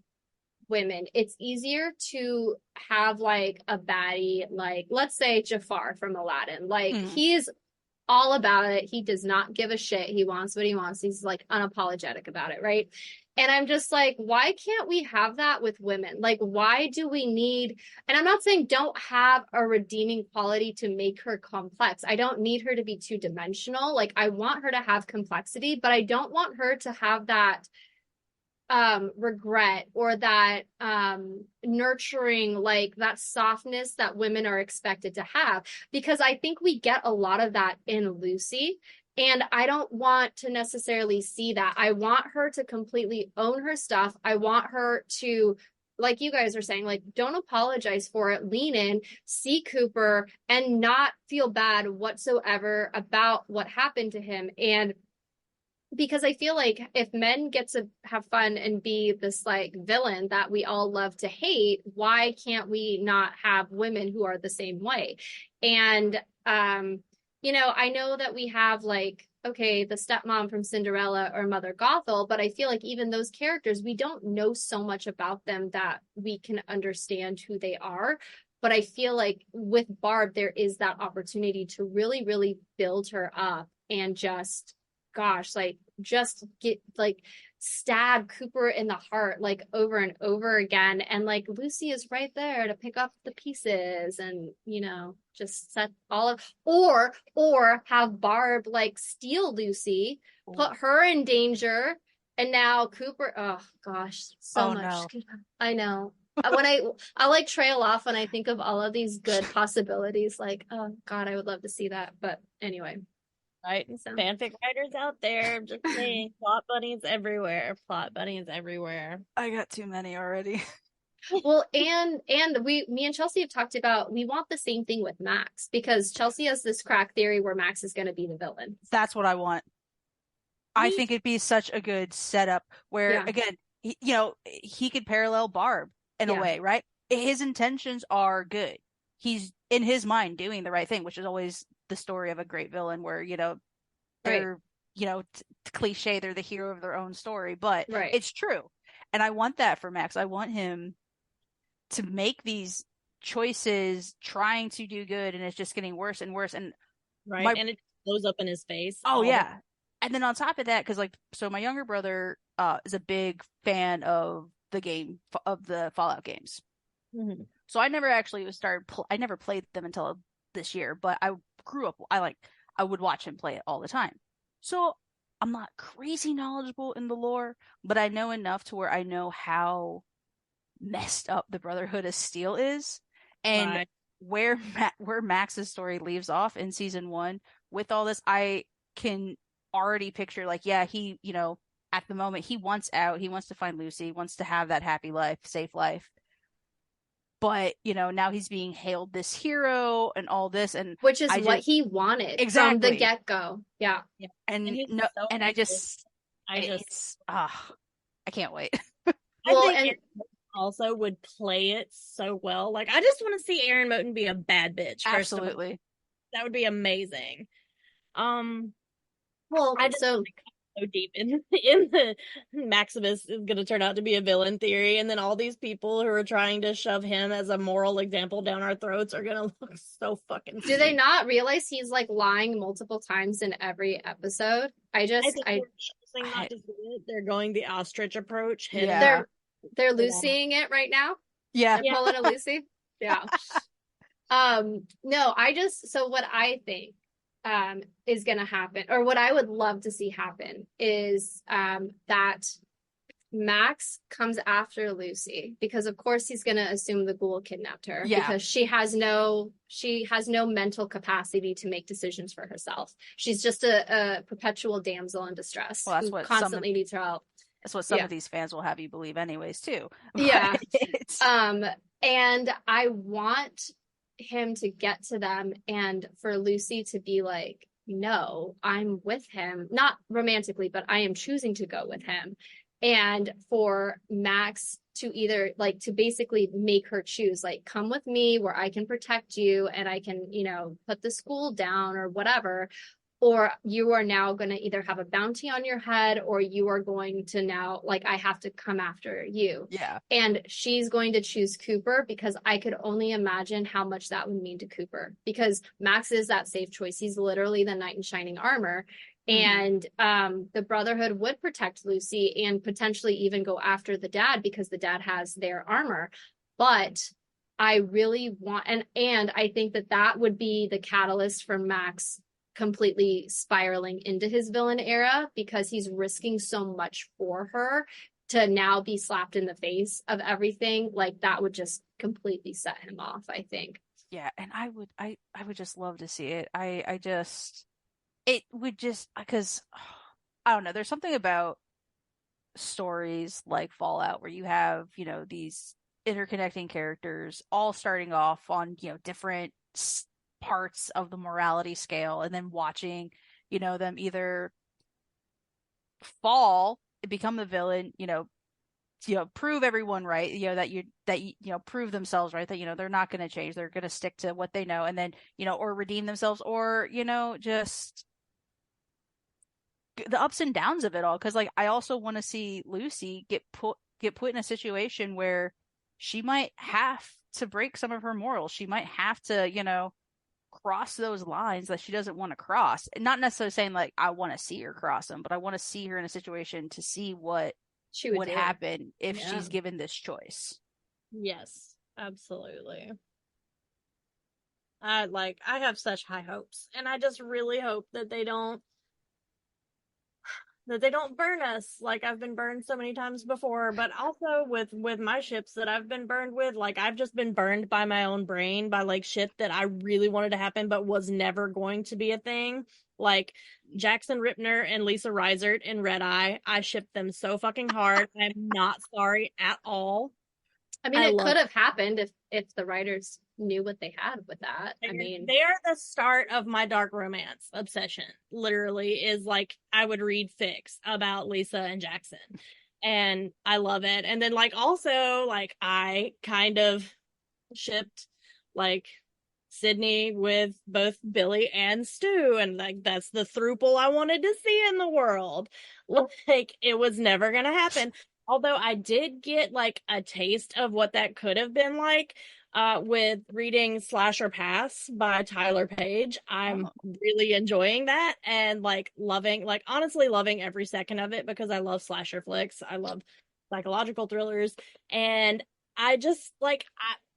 women, it's easier to have like a baddie, like let's say Jafar from Aladdin. Like he is all about it. He does not give a shit. He wants what he wants. He's like unapologetic about it, right? And I'm just like, why can't we have that with women? Like, why do we need, and I'm not saying don't have a redeeming quality to make her complex. I don't need her to be two-dimensional. Like, I want her to have complexity, but I don't want her to have that regret or that nurturing, like that softness that women are expected to have, because I think we get a lot of that in Lucy, and I don't want to necessarily see that. I want her to completely own her stuff. I want her to like you guys are saying, like, don't apologize for it. Lean in, see Cooper, and not feel bad whatsoever about what happened to him. And because I feel like if men get to have fun and be this like villain that we all love to hate, why can't we not have women who are the same way? And I know that we have like, okay, the stepmom from Cinderella or Mother Gothel, but I feel like even those characters, we don't know so much about them that we can understand who they are. But I feel like with Barb, there is that opportunity to really, really build her up and just gosh, like just get like stab Cooper in the heart like over and over again. And like Lucy is right there to pick up the pieces and, just set all of or have Barb like steal Lucy, put her in danger, and now Cooper, oh gosh, so much. No. I know. When I like trail off when I think of all of these good possibilities, like, oh God, I would love to see that. But anyway. Right. So. Fanfic writers out there just saying plot bunnies everywhere. Plot bunnies everywhere. I got too many already. Well, and me and Chelsea have talked about we want the same thing with Max because Chelsea has this crack theory where Max is going to be the villain. That's what I want. I think it'd be such a good setup where again, he could parallel Barb in a way, right? His intentions are good. He's in his mind doing the right thing, which is always the story of a great villain where, they're, cliche, they're the hero of their own story, but it's true. And I want that for Max. I want him to make these choices trying to do good, and it's just getting worse and worse. And and it blows up in his face. Oh, yeah. And then on top of that, because so my younger brother is a big fan of the Fallout games. Mm-hmm. So I never actually I never played them until this year, but I grew up, I would watch him play it all the time. So I'm not crazy knowledgeable in the lore, but I know enough to where I know how messed up the Brotherhood of Steel is. And where Max's story leaves off in season 1 with all this, I can already picture like, he, at the moment he wants out, he wants to find Lucy, wants to have that happy life, safe life. But, now he's being hailed this hero and all this, and which is what he wanted from the get-go. Yeah. And I can't wait. I think also would play it so well. Like, I just want to see Aaron Moten be a bad bitch. Absolutely. That would be amazing. Well, I just so deep in the Maximus is going to turn out to be a villain theory, and then all these people who are trying to shove him as a moral example down our throats are going to look so fucking do they not realize he's like lying multiple times in every episode? They're going the ostrich approach. They're Lucying it right now. They're pulling a Lucy. No, so what I think is going to happen, or what I would love to see happen, is that Max comes after Lucy, because of course he's going to assume the ghoul kidnapped her, because she has no mental capacity to make decisions for herself. She's just a perpetual damsel in distress who constantly needs her help. That's what some of these fans will have you believe anyways too. And I want him to get to them and for Lucy to be like, no, I'm with him, not romantically, but I am choosing to go with him. And for Max to either like to basically make her choose, like, come with me where I can protect you and I can, put the school down or whatever, or you are now going to either have a bounty on your head, or you are going to now, like, I have to come after you. And she's going to choose Cooper, because I could only imagine how much that would mean to Cooper, because Max is that safe choice. He's literally the knight in shining armor. And the Brotherhood would protect Lucy and potentially even go after the dad, because the dad has their armor. But I really want, and I think that would be the catalyst for Max completely spiraling into his villain era, because he's risking so much for her to now be slapped in the face of everything. Like, that would just completely set him off, I think. And I would just love to see it. It would just, because I don't know, there's something about stories like Fallout where you have, these interconnecting characters, all starting off on, different parts of the morality scale, and then watching, them either fall, become the villain, prove everyone right, prove themselves right, that, they're not going to change. They're going to stick to what they know, and then, or redeem themselves, or, just the ups and downs of it all. Cause like, I also want to see Lucy get put in a situation where she might have to break some of her morals. She might have to, cross those lines that she doesn't want to cross. Not necessarily saying like, I want to see her cross them, but I want to see her in a situation to see what she would happen if she's given this choice. Yes, absolutely. I have such high hopes, and I just really hope that they don't burn us like I've been burned so many times before. But also with my ships that I've been burned with, like, I've just been burned by my own brain by like shit that I really wanted to happen but was never going to be a thing. Like Jackson Ripner and Lisa Reisert in Red Eye. I shipped them so fucking hard. I'm not sorry at all. I mean, it could have happened if the writers knew what they had with that. I mean, they are the start of my dark romance obsession. Literally, is like I would read fics about Lisa and Jackson, and I love it. And then like also like I kind of shipped like Sydney with both Billy and Stu, and like that's the throuple I wanted to see in the world. Like it was never gonna happen. Although I did get like a taste of what that could have been like with reading Slasher Pass by Tyler Page. I'm really enjoying that and like loving, like honestly loving every second of it because I love slasher flicks. I love psychological thrillers, and I just like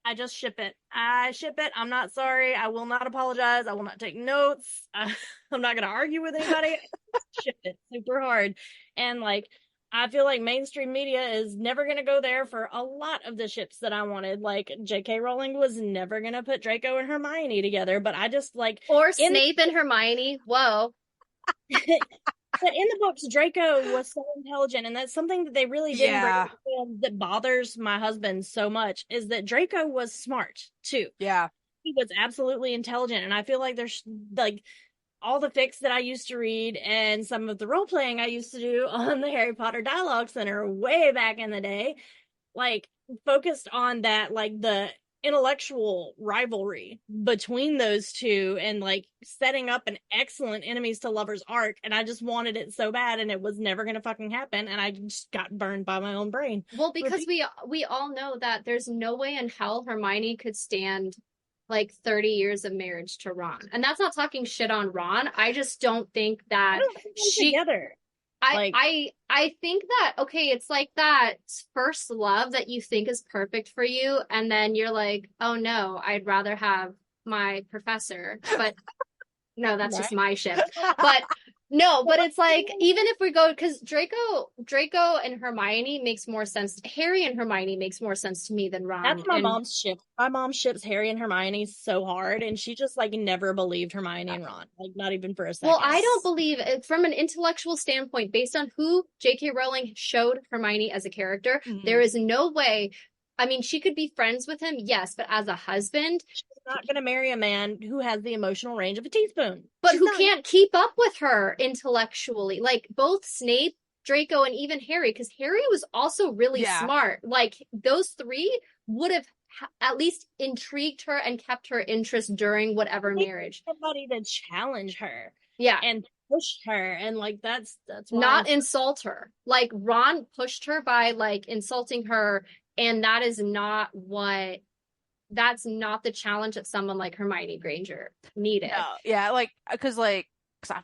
I just ship it. I ship it. I'm not sorry. I will not apologize. I will not take notes. I'm not going to argue with anybody. Ship it super hard. And like, I feel like mainstream media is never going to go there for a lot of the ships that I wanted. Like, J.K. Rowling was never going to put Draco and Hermione together, but I just like. Or Snape and Hermione. Whoa. But in the books, Draco was so intelligent, and that's something that they really didn't bring up that bothers my husband so much, is that Draco was smart, too. Yeah. He was absolutely intelligent, and I feel like there's, like, all the fics that I used to read and some of the role-playing I used to do on the Harry Potter Dialogue Center way back in the day, like, focused on that, like, the intellectual rivalry between those two and like setting up an excellent enemies to lovers arc, and I just wanted it so bad, and it was never gonna fucking happen, and I just got burned by my own brain. Well, because we all know that there's no way in hell Hermione could stand like 30 years of marriage to Ron. And that's not talking shit on Ron. I just don't think that together. I think that, okay, it's like that first love that you think is perfect for you, and then you're like, oh no, I'd rather have my professor. But no, that's just my ship. But no, but it's like, even if we go, because Draco and Hermione makes more sense. Harry and Hermione makes more sense to me than Ron. That's my mom's ship. My mom ships Harry and Hermione so hard, and she just like never believed Hermione and Ron, like not even for a second. Well, I don't believe it from an intellectual standpoint, based on who J.K. Rowling showed Hermione as a character. Mm-hmm. There is no way. I mean, she could be friends with him, yes, but as a husband, she's not going to marry a man who has the emotional range of a teaspoon. But who can't keep up with her intellectually. Like both Snape, Draco, and even Harry, because Harry was also really smart. Like those three would have at least intrigued her and kept her interest during whatever marriage. Somebody to challenge her. Yeah. And push her, and like that's why not insult her. Like Ron pushed her by like insulting her, and that's not the challenge that someone like Hermione Granger needed. No, yeah, like because I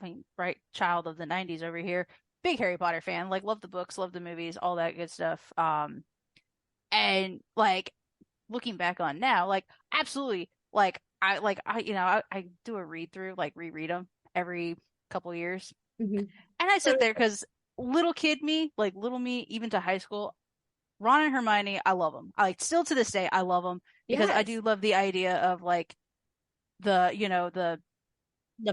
mean, right, child of the 90s over here, big Harry Potter fan, like love the books, love the movies, all that good stuff. And like looking back on now, like absolutely, like I do a read through, like reread them every couple years, and I sit there because little me, even to high school, Ron and Hermione, I love them. I still to this day, I love them because I do love the idea of like the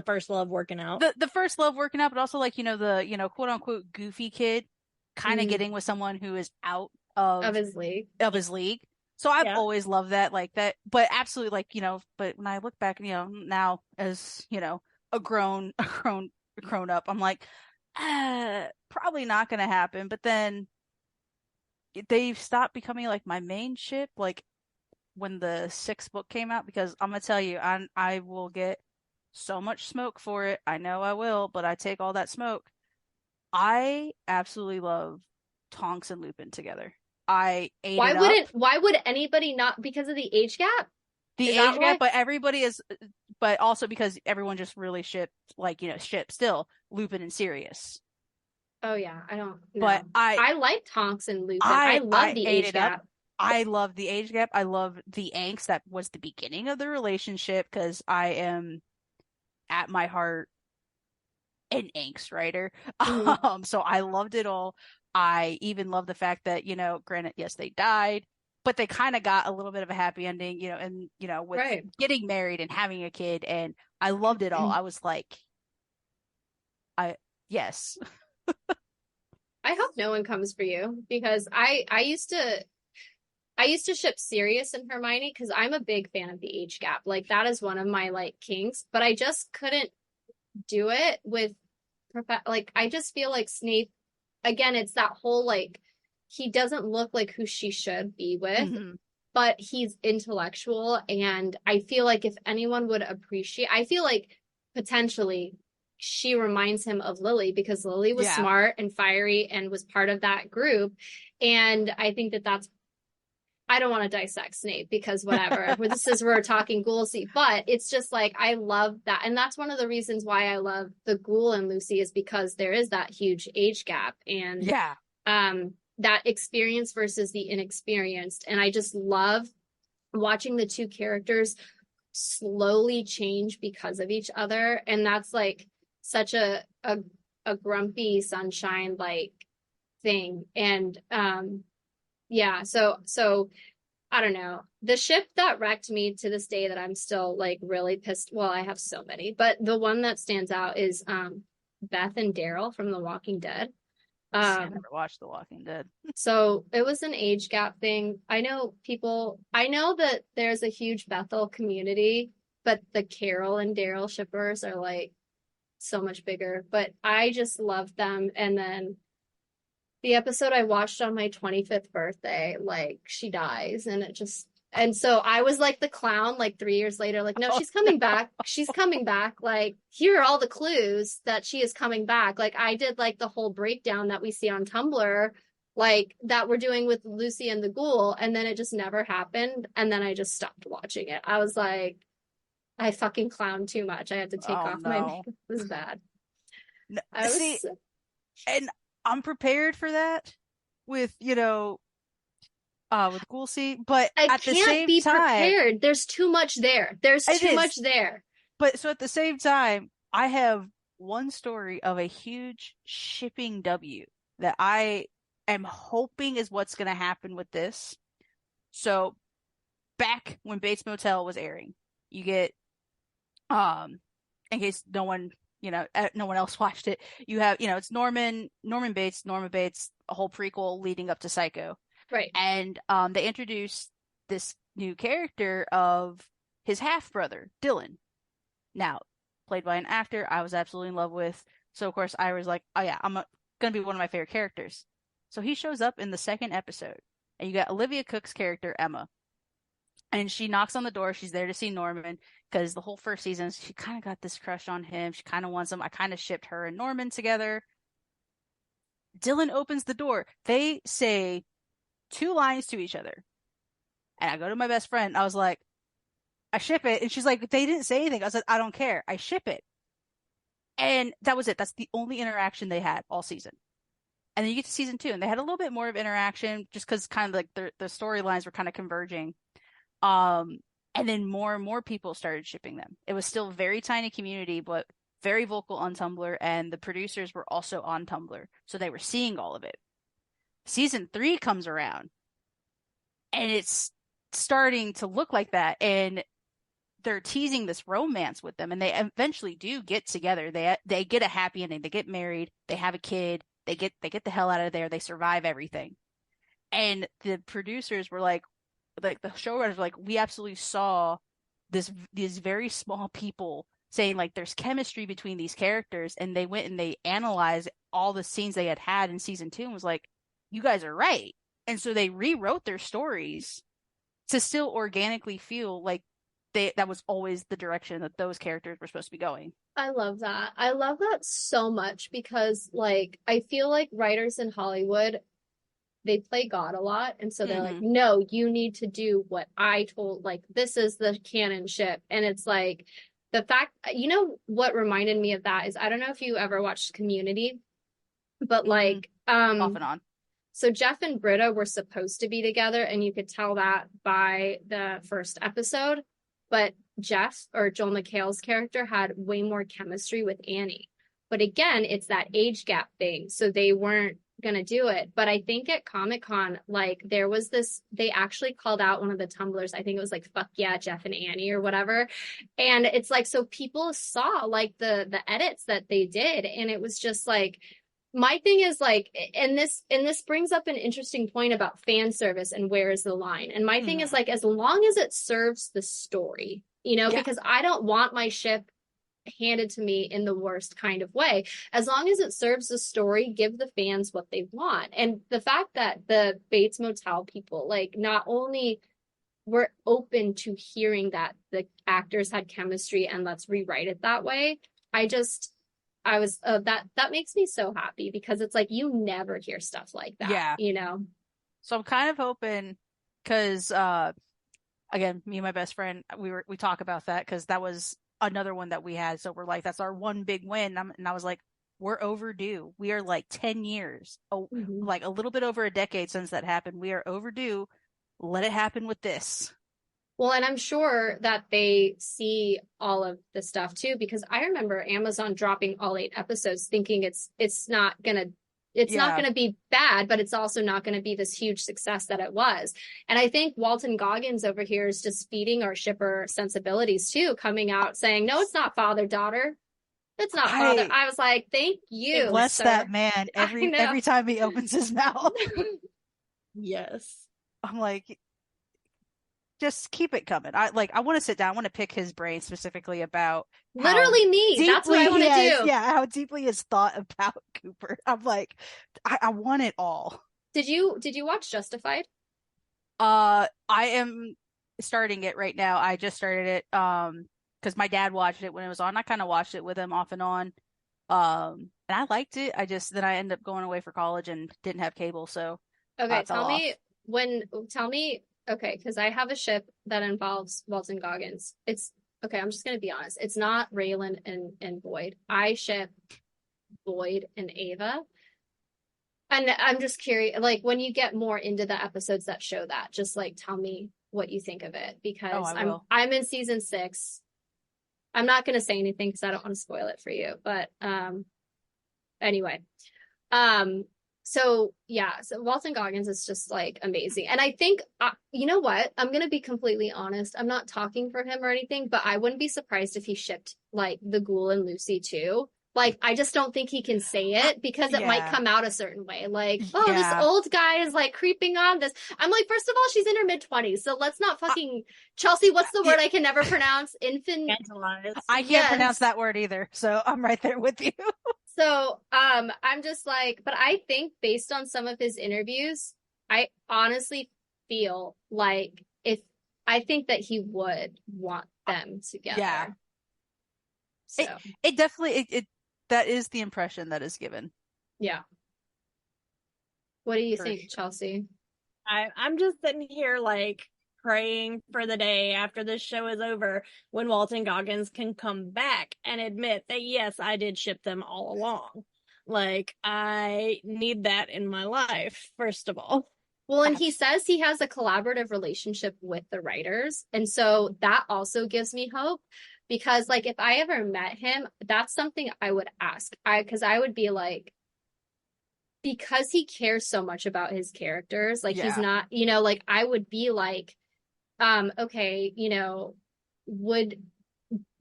first love working out, the first love working out, but also like the quote unquote goofy kid kind of getting with someone who is out of his league. So I've Yeah. always loved that, like that, but absolutely, like, but when I look back, now as, a grown, grown up, I'm like, probably not going to happen. But then they've stopped becoming like my main ship, like when the sixth book came out, because I'm gonna tell you, I will get so much smoke for it. I know I will, but I take all that smoke. I absolutely love Tonks and Lupin together. I ate it up. Why would anybody not, because of the age gap? The Is that age gap, why? but everybody is, but also because everyone just really shipped, like, ship still Lupin and Sirius. Oh yeah, I don't But know. I like Tonks and Lupin. I love I the ate age it up. gap. I love the age gap. I love the angst that was the beginning of the relationship, because I am at my heart an angst writer. Mhm. So I loved it all. I even love the fact that, granted, yes, they died, but they kind of got a little bit of a happy ending, and, with Right. getting married and having a kid. And I loved it all. I was like, yes. I hope no one comes for you because I used to ship Sirius and Hermione because I'm a big fan of the age gap. Like that is one of my like kinks, but I just couldn't do it with like I just feel like Snape again, it's that whole like he doesn't look like who she should be with, Hmm. but he's intellectual and I feel like if anyone would appreciate I feel like potentially she reminds him of Lily because Lily was Yeah. smart and fiery and was part of that group and I think that that's I don't want to dissect Snape because whatever. This is we're talking Ghoulcy, but it's just like I love that, and that's one of the reasons why I love the Ghoul and Lucy is because there is that huge age gap and Yeah. that experience versus the inexperienced, and I just love watching the two characters slowly change because of each other, and that's like such a grumpy sunshine like thing, and yeah, so I don't know. The ship that wrecked me to this day that I'm still like really pissed. Well, I have so many, but the one that stands out is Beth and Daryl from The Walking Dead. See, I Um never watched The Walking Dead. so it was an age gap thing. I know that there's a huge Bethel community, but the Carol and Daryl shippers are like so much bigger. But I just love them. And then the episode I watched on my 25th birthday, like she dies and it just and so I was like the clown like 3 years later, like, no, Oh, she's coming back. She's coming back. Like, here are all the clues that she is coming back. Like I did like the whole breakdown that we see on Tumblr, like that we're doing with Lucy and the Ghoul, and then it just never happened. And then I just stopped watching it. I was like, I fucking clowned too much. I had to take oh off my no. makeup. It was bad. No. I See, was and I'm prepared for that with, with Ghoulcy, but I at the can't same be time, prepared. There's too much there. There's it too is. much there. But so at the same time, I have one story of a huge shipping W that I am hoping is what's going to happen with this. So back when Bates Motel was airing, you get, um, in case no one else watched it, you have, it's Norman Bates, Norma Bates, a whole prequel leading up to Psycho. Right. And they introduced this new character of his half brother, Dylan. Now, played by an actor I was absolutely in love with. So, of course, I was like, oh, yeah, going to be one of my favorite characters. So he shows up in the second episode, and you got Olivia Cook's character, Emma. And she knocks on the door. She's there to see Norman because the whole first season, she kind of got this crush on him. She kind of wants him. I kind of shipped her and Norman together. Dylan opens the door. They say two lines to each other. And I go to my best friend. I was like, I ship it. And she's like, they didn't say anything. I said, I don't care. I ship it. And that was it. That's the only interaction they had all season. And then you get to season 2, and they had a little bit more of interaction just because kind of like the storylines were kind of converging. And then more and more people started shipping them. It was still a very tiny community, but very vocal on Tumblr, and the producers were also on Tumblr. So they were seeing all of it. Season 3 comes around, and it's starting to look like that. And they're teasing this romance with them, and they eventually do get together. They get a happy ending. They get married. They have a kid. They get the hell out of there. They survive everything. And the producers were like, like the showrunners were like, we absolutely saw these very small people saying like there's chemistry between these characters, and they went and they analyzed all the scenes they had in season 2 and was like, you guys are right. And so they rewrote their stories to still organically feel like that was always the direction that those characters were supposed to be going. I love that. I love that so much because like I feel like writers in Hollywood, they play God a lot. And so they're like, Mm-hmm. no, you need to do what I told, like, this is the canon ship. And it's like the fact, you know, what reminded me of that is I don't know if you ever watched Community, but Mm-hmm. like, Off and on. so Jeff and Britta were supposed to be together, and you could tell that by the first episode. But Jeff, or Joel McHale's character, had way more chemistry with Annie. But again, it's that age gap thing. So they weren't gonna do it. But I think at Comic-Con, like there was this, they actually called out one of the Tumblrs. I think it was like "fuck yeah, Jeff and Annie" or whatever. And it's like, so people saw like the edits that they did, and it was just like, my thing is like, and this brings up an interesting point about fan service and where is the line. And my thing is like, as long as it serves the story, you know, Yeah. because I don't want my ship handed to me in the worst kind of way. As long as it serves the story, give the fans what they want. And the fact that the Bates Motel people, like, not only were open to hearing that the actors had chemistry and let's rewrite it that way, I was that makes me so happy because it's like you never hear stuff like that, Yeah. you know. So I'm kind of hoping, because again, me and my best friend, we talk about that because that was another one that we had. So we're like, that's our one big win. And I was like, we're overdue. We are like 10 years, like a little bit over a decade since that happened. We are overdue. Let it happen with this. Well, and I'm sure that they see all of the stuff too, because I remember Amazon dropping all 8 episodes thinking it's not gonna be bad, but it's also not gonna be this huge success that it was. And I think Walton Goggins over here is just feeding our shipper sensibilities too, coming out saying, no, it's not father-daughter. It's not father. I was like, thank you, bless sir. that man every time he opens his mouth. Yes. I'm like, just keep it coming. I want to sit down. I want to pick his brain specifically about literally me. That's what I want to do. Yeah, how deeply his thought about Cooper. I'm like, I want it all. Did you watch Justified? I am starting it right now. I just started it because my dad watched it when it was on. I kind of watched it with him off and on. And I liked it. Then I ended up going away for college and didn't have cable, so okay, tell me okay, because I have a ship that involves Walton Goggins. It's okay, I'm just gonna be honest. It's not Raylan and Boyd. I ship Boyd and Ava. And I'm just curious, like when you get more into the episodes that show that, just like tell me what you think of it, because I'm in season 6. I'm not gonna say anything because I don't want to spoil it for you, but anyway. So yeah, so Walton Goggins is just like amazing. And I think, you know what? I'm going to be completely honest. I'm not talking for him or anything, but I wouldn't be surprised if he shipped like the Ghoul and Lucy too. Like, I just don't think he can say it because it might come out a certain way. Like, oh, this old guy is like creeping on this. I'm like, first of all, she's in her mid-20s. So let's not fucking, Chelsea, what's the word I can never pronounce? I can't pronounce that word either. So I'm right there with you. So, I'm just like, but I think based on some of his interviews, I honestly feel like I think that he would want them together. Yeah. So it definitely, that is the impression that is given. Yeah. What do you think, Chelsea? I'm just sitting here like praying for the day after this show is over when Walton Goggins can come back and admit that, yes, I did ship them all along. Like, I need that in my life, first of all. Well, and he says he has a collaborative relationship with the writers. And so that also gives me hope because, like, if I ever met him, that's something I would ask. Because I would be like, because he cares so much about his characters, like, he's not, you know, like, I would be like, okay, you know, would,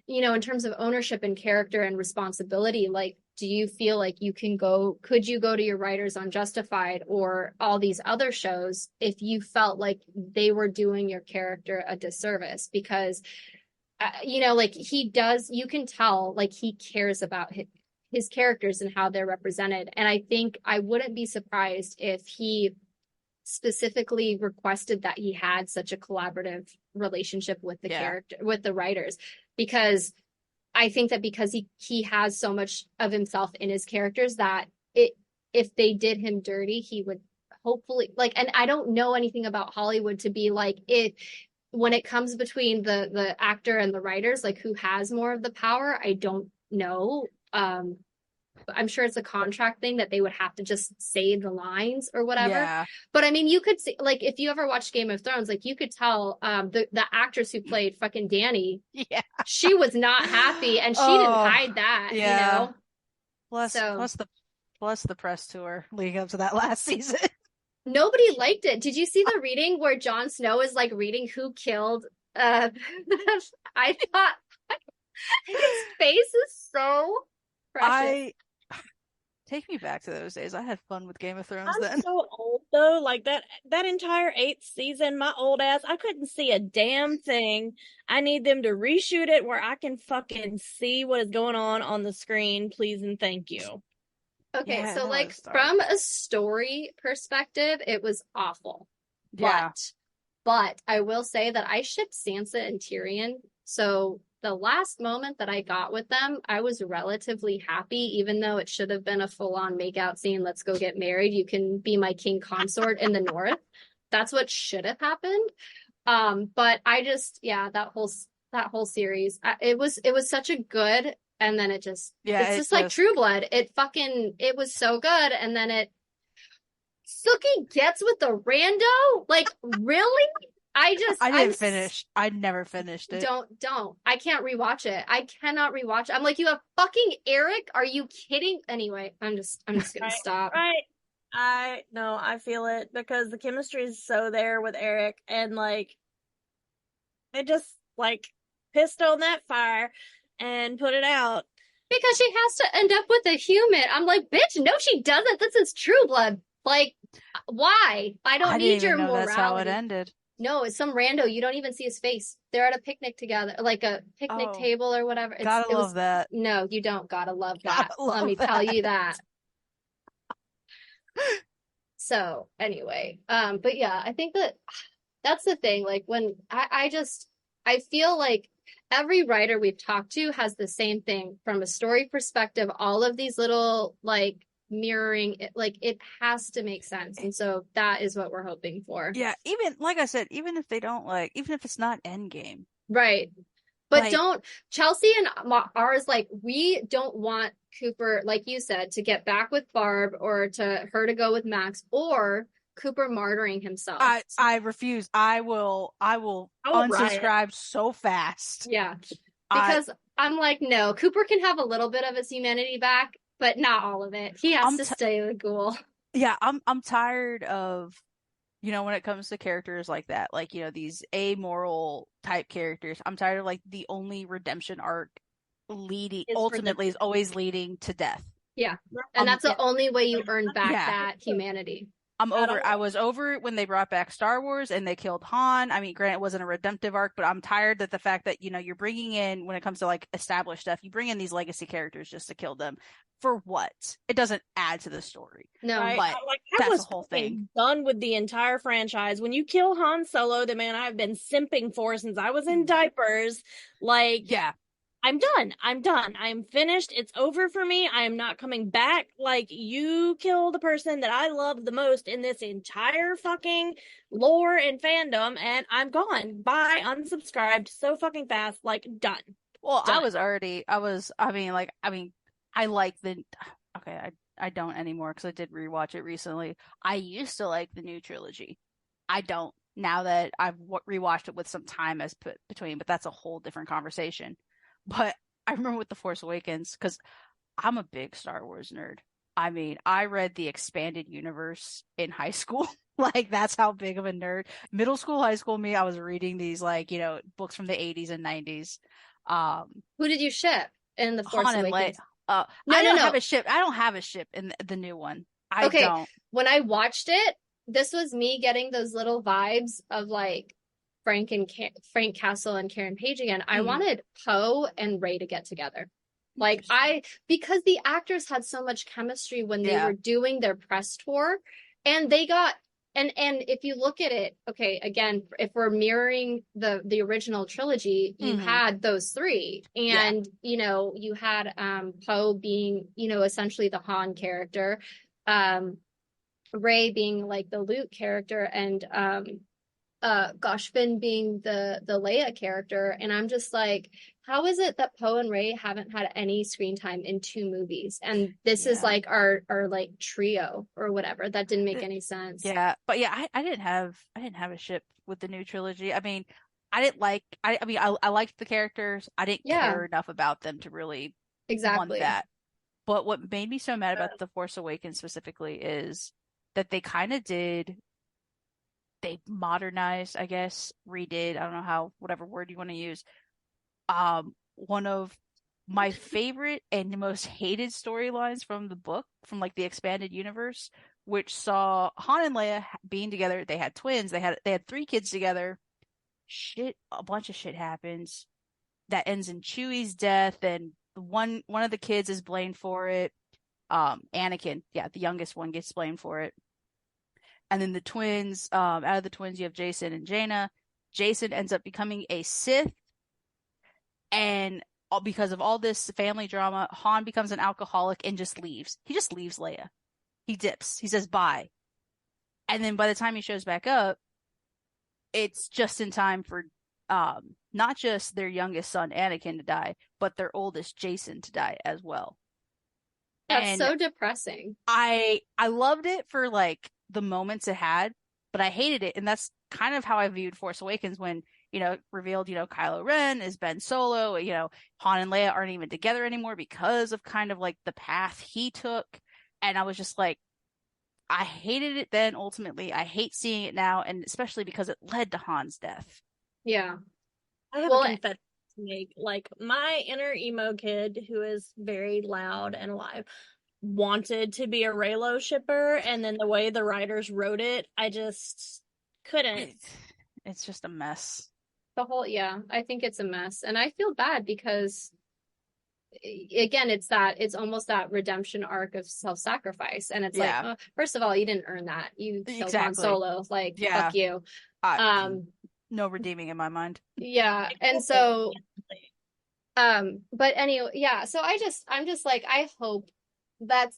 you know, in terms of ownership and character and responsibility, like, do you feel like could you go to your writers on Justified or all these other shows if you felt like they were doing your character a disservice? Because, like you can tell, like he cares about his characters and how they're represented. And I think I wouldn't be surprised if he specifically requested that he had such a collaborative relationship with the character, with the writers, because I think that because he has so much of himself in his characters that if they did him dirty, he would hopefully like, and I don't know anything about Hollywood to be like it when it comes between the actor and the writers, like who has more of the power, I don't know. I'm sure it's a contract thing that they would have to just say the lines or whatever. Yeah. But I mean, you could see, like, if you ever watched Game of Thrones, like you could tell the actress who played fucking Dany, she was not happy, and she didn't hide that, you know. Plus the press tour leading up to that last season. Nobody liked it. Did you see the reading where Jon Snow is like reading who killed? I thought his face is so precious. Take me back to those days. I had fun with Game of Thrones I'm then. so old though. Like that entire 8th season, my old ass, I couldn't see a damn thing. I need them to reshoot it where I can fucking see what is going on the screen, please and thank you. Okay, so like from a story perspective, it was awful. Yeah. But I will say that I shipped Sansa and Tyrion. So the last moment that I got with them, I was relatively happy, even though it should have been a full-on makeout scene. Let's go get married. You can be my king consort in the north. That's what should have happened. But I just, that whole series, it was such a good, and then it's just like True Blood. It was so good, and then Sookie gets with the rando? Like, really? I didn't finish. I never finished it. Don't. I can't rewatch it. I cannot rewatch it. I'm like, you have fucking Eric? Are you kidding? Anyway, I'm just gonna stop. Right. I feel it because the chemistry is so there with Eric, and like it just like pissed on that fire and put it out. Because she has to end up with a human. I'm like, bitch, no, she doesn't. This is True Blood. Like, why? I don't need your morality. That's how it ended. No, it's some rando. You don't even see his face. They're at a picnic together, like a picnic table or whatever. Gotta love that. No, you don't. Gotta love that. Let me tell you that. So anyway, but yeah, I think that's the thing. Like when I feel like every writer we've talked to has the same thing from a story perspective. All of these little like mirroring it, like it has to make sense, and so that is what we're hoping for. Even like I said, even if they don't even if it's not Endgame, right? But don't Chelsea and ours, like, we don't want Cooper, like you said, to get back with Barb or to her to go with Max or Cooper martyring himself. I refuse. I will unsubscribe so fast. Yeah, because I'm like, no, Cooper can have a little bit of his humanity back, but not all of it. He has to stay the ghoul. Yeah, I'm tired of, when it comes to characters like that, like, these amoral type characters. I'm tired of like the only redemption arc ultimately is always leading to death. Yeah. And that's the only way you earn back that humanity. I was over it when they brought back Star Wars and they killed Han. I mean, granted, it wasn't a redemptive arc, but I'm tired that the fact that, you're bringing in, when it comes to like established stuff, you bring in these legacy characters just to kill them. For what? It doesn't add to the story. No, right? But that's the whole thing. Done with the entire franchise. When you kill Han Solo, the man I've been simping for since I was in diapers, like, yeah. I'm done. I'm finished. It's over for me. I am not coming back. Like, you kill the person that I love the most in this entire fucking lore and fandom, and I'm gone. Bye. Unsubscribed so fucking fast. Like, done. Well, done. I like I don't anymore because I did rewatch it recently. I used to like the new trilogy. I don't now that I've rewatched it with some time as between, but that's a whole different conversation. But I remember with The Force Awakens, because I'm a big Star Wars nerd. I mean, I read the expanded universe in high school. Like, that's how big of a nerd. Middle school, high school me, I was reading these, like, books from the 80s and 90s. Who did you ship in The Force Awakens? No, I no, don't have no. a ship. I don't have a ship in the new one. I Okay, don't. when I watched it, this was me getting those little vibes of like Frank Castle and Karen Page again. I Mhm. wanted Poe and Ray to get together. Like Interesting. because the actors had so much chemistry when they Yeah. were doing their press tour, and they got and if you look at it, okay, again, if we're mirroring the original trilogy, you Hmm. had those three, Yeah. and you had Poe being essentially the Han character, um Ray being like the Luke character, and gosh, Finn being the Leia character. And I'm just like, how is it that Poe and Ray haven't had any screen time in two movies, and this is Yeah. like our like trio or whatever? That didn't make Th- any sense. Yeah. But yeah, I didn't have a ship with the new trilogy. I mean, I liked the characters. I didn't Yeah, care enough about them to really want exactly. that. But what made me so mad about The Force Awakens specifically is that they modernized, I guess, redid, I don't know how, whatever word you want to use, one of my favorite and most hated storylines from the book, from like the expanded universe, which saw Han and Leia being together. They had twins. They had three kids together. A bunch of shit happens that ends in Chewie's death, and one of the kids is blamed for it. Anakin, yeah, the youngest one gets blamed for it. And then the twins, out of the twins, you have Jason and Jaina. Jason ends up becoming a Sith, and because of all this family drama, Han becomes an alcoholic and just leaves. He just leaves Leia. He dips. He says bye. And then by the time he shows back up, it's just in time for not just their youngest son Anakin to die, but their oldest Jason to die as well. That's And so depressing. I loved it for like the moments it had, but I hated it, and that's kind of how I viewed Force Awakens when revealed Kylo Ren is Ben Solo. Han and Leia aren't even together anymore because of kind of like the path he took, and I was just like, I hated it then. Ultimately, I hate seeing it now, and especially because it led to Han's death. Yeah. I have a Well, confession to make. Like my inner emo kid who is very loud and alive wanted to be a Raylo shipper, and then the way the writers wrote it, I just couldn't. It's just a mess. yeah, I think it's a mess, and I feel bad because again, it's almost that redemption arc of self-sacrifice, and it's like, Yeah, oh, first of all, you didn't earn that. You killed Han exactly. Solo. Like, fuck Yeah, you. I, um no redeeming in my mind. yeah, and so but anyway, yeah, so I'm just like, I hope that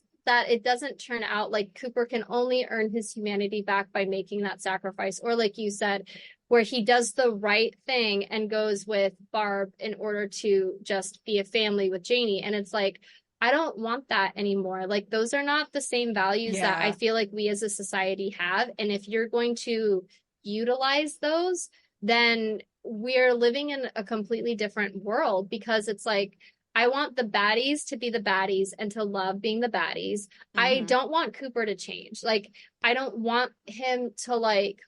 it doesn't turn out like Cooper can only earn his humanity back by making that sacrifice, or like you said, where he does the right thing and goes with Barb in order to just be a family with Janie. And it's like, I don't want that anymore. Like, those are not the same values that I Yeah. feel like we as a society have. And if you're going to utilize those, then we're living in a completely different world, because it's like, I want the baddies to be the baddies and to love being the baddies. I Hmm. don't want Cooper to change. Like, I don't want him to like,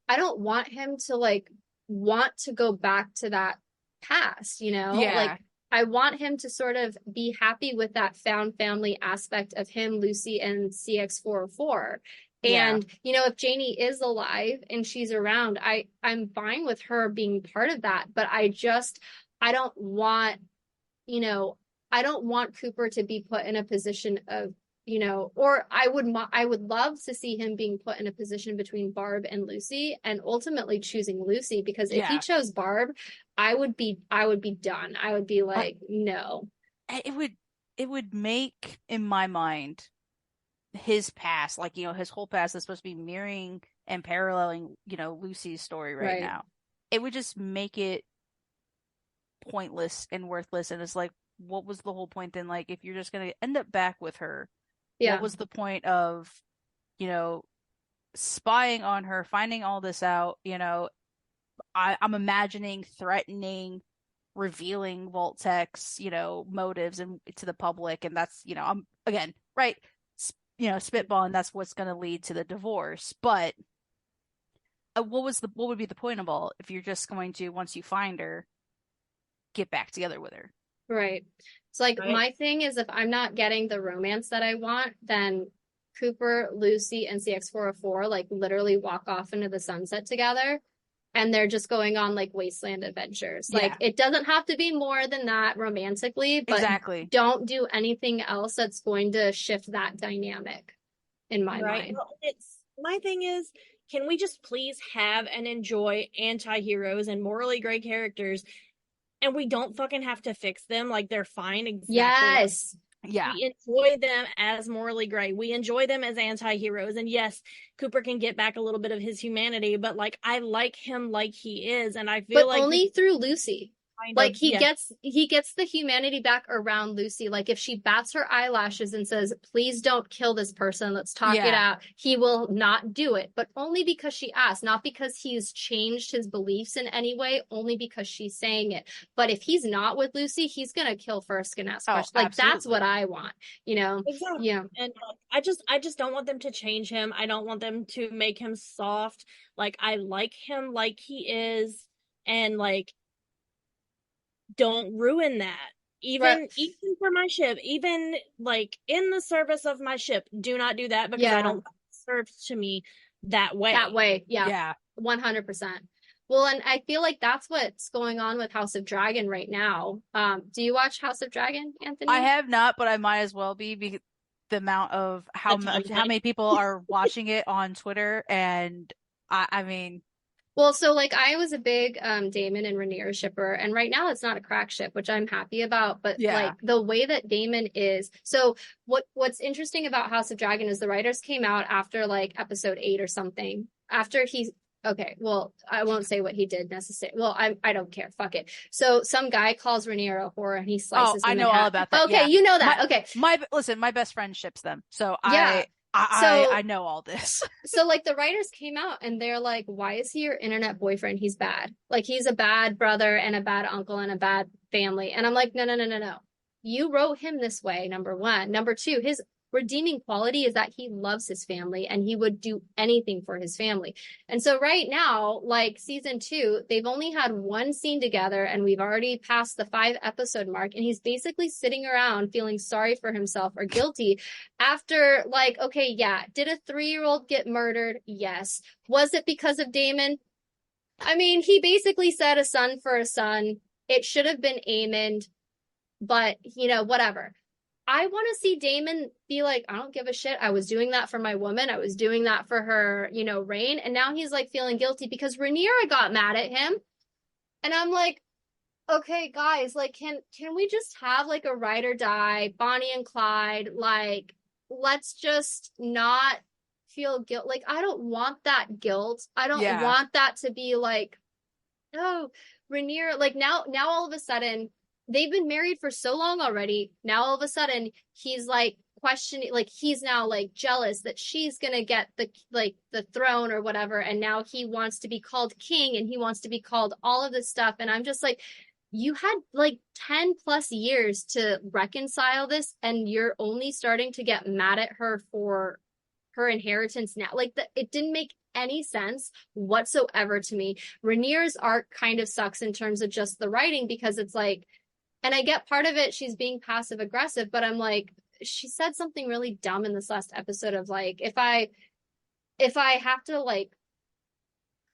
I don't want him to like want to go back to that past, Yeah. Like, I want him to sort of be happy with that found family aspect of him, Lucy, and CX404. Yeah. And if Janie is alive and she's around, I'm fine with her being part of that, but I don't want, you know, I don't want Cooper to be put in a position of, or I would love to see him being put in a position between Barb and Lucy, and ultimately choosing Lucy, because if he Yeah. chose Barb, I would be done. I would be I, like, no. it would make in my mind his past, like, his whole past is supposed to be mirroring and paralleling, Lucy's story right Right. now. It would just make it pointless and worthless. And it's like, what was the whole point then? Like, if you're just gonna end up back with her, what Yeah. was the point of, you know, spying on her, finding all this out? I'm imagining threatening, revealing Voltek's, motives and to the public, and that's, I'm again, right, spitballing. That's what's going to lead to the divorce. But what would be the point of all if you're just going to, once you find her, get back together with her? Right. So like Right. my thing is if I'm not getting the romance that I want, then Cooper, Lucy, and CX404 like literally walk off into the sunset together and they're just going on like wasteland adventures. Like Yeah, it doesn't have to be more than that romantically, but exactly. don't do anything else that's going to shift that dynamic in my Right. mind. Well, it's my thing is, can we just please have and enjoy anti-heroes and morally gray characters, and we don't fucking have to fix them, like they're fine exactly like Yes. Yeah. we enjoy them as morally gray. We enjoy them as anti-heroes. And yes, Cooper can get back a little bit of his humanity, but like I like him like he is, and I But feel like he only through Lucy. kind Like of yeah. he gets the humanity back around Lucy. Like if she bats her eyelashes and says, "Please don't kill this person. Let's talk it Yeah. out." He will not do it, but only because she asked, not because he's changed his beliefs in any way, only because she's saying it. But if he's not with Lucy, he's going to kill first and ask Oh, questions. Like that's what absolutely. I want, you know? Exactly. Yeah. And I just don't want them to change him. I don't want them to make him soft. Like I like him like he is, and like don't ruin that. Right. Even for my ship, even like in the service of my ship, do not do that because I Yeah. don't serve to me that way. That way. Yeah. Yeah. 100%. Well, and I feel like that's what's going on with House of Dragon right now. Do you watch House of Dragon, I Anthony? have not, but I might as well be the amount of how The much how timeline. many people are watching it on Twitter, and I mean, Well, so like I was a big Damon and Rhaenyra shipper, and right now it's not a crack ship, which I'm happy about. But yeah. like the way that Damon is, so what's interesting about House of Dragon is the writers came out after like episode 8 or something. After he okay, well, I won't say what he did necessarily. Well, I don't care. Fuck it. So some guy calls Rhaenyra a whore and he Oh, slices I him in know all half. about that. Okay, Yeah. you know My that. Okay. my listen, my best friend ships them. So Yeah. I So know all this. so like the writers came out and they're like, why is he your internet boyfriend? He's bad. Like he's a bad brother and a bad uncle and a bad family. And I'm like, no, no, no, no, no. You wrote him this way, number one. Number two, his redeeming quality is that he loves his family and he would do anything for his family. And so right now, like season 2, they've only had one scene together and we've already passed the 5 episode mark. And he's basically sitting around feeling sorry for himself or guilty after like, okay, yeah, did a 3-year-old get murdered? Yes. Was it because of Damon? I mean, he basically said a son for a son. It should have been Aemond, but you know, whatever. I want to see Damon be like, I don't give a shit. I was doing that for my woman. I was doing that for her, you know, reign. And now he's like feeling guilty because Rhaenyra got mad at him. And I'm like, okay, guys, like, can we just have like a ride or die, Bonnie and Clyde? Like, let's just not feel guilt. Like, I don't want that guilt. I don't Yeah. want that to be like, oh, Rhaenyra. Like now all of a sudden they've been married for so long already. Now all of a sudden he's like questioning, like he's now like jealous that she's gonna get the throne or whatever, and now he wants to be called king and he wants to be called all of this stuff. And I'm just like, you had like 10 plus years to reconcile this, and you're only starting to get mad at her for her inheritance now. Like it didn't make any sense whatsoever to me. Rhaenyra's arc kind of sucks in terms of just the writing because it's like, and I get part of it, she's being passive aggressive, but I'm like, she said something really dumb in this last episode of like, if I have to like,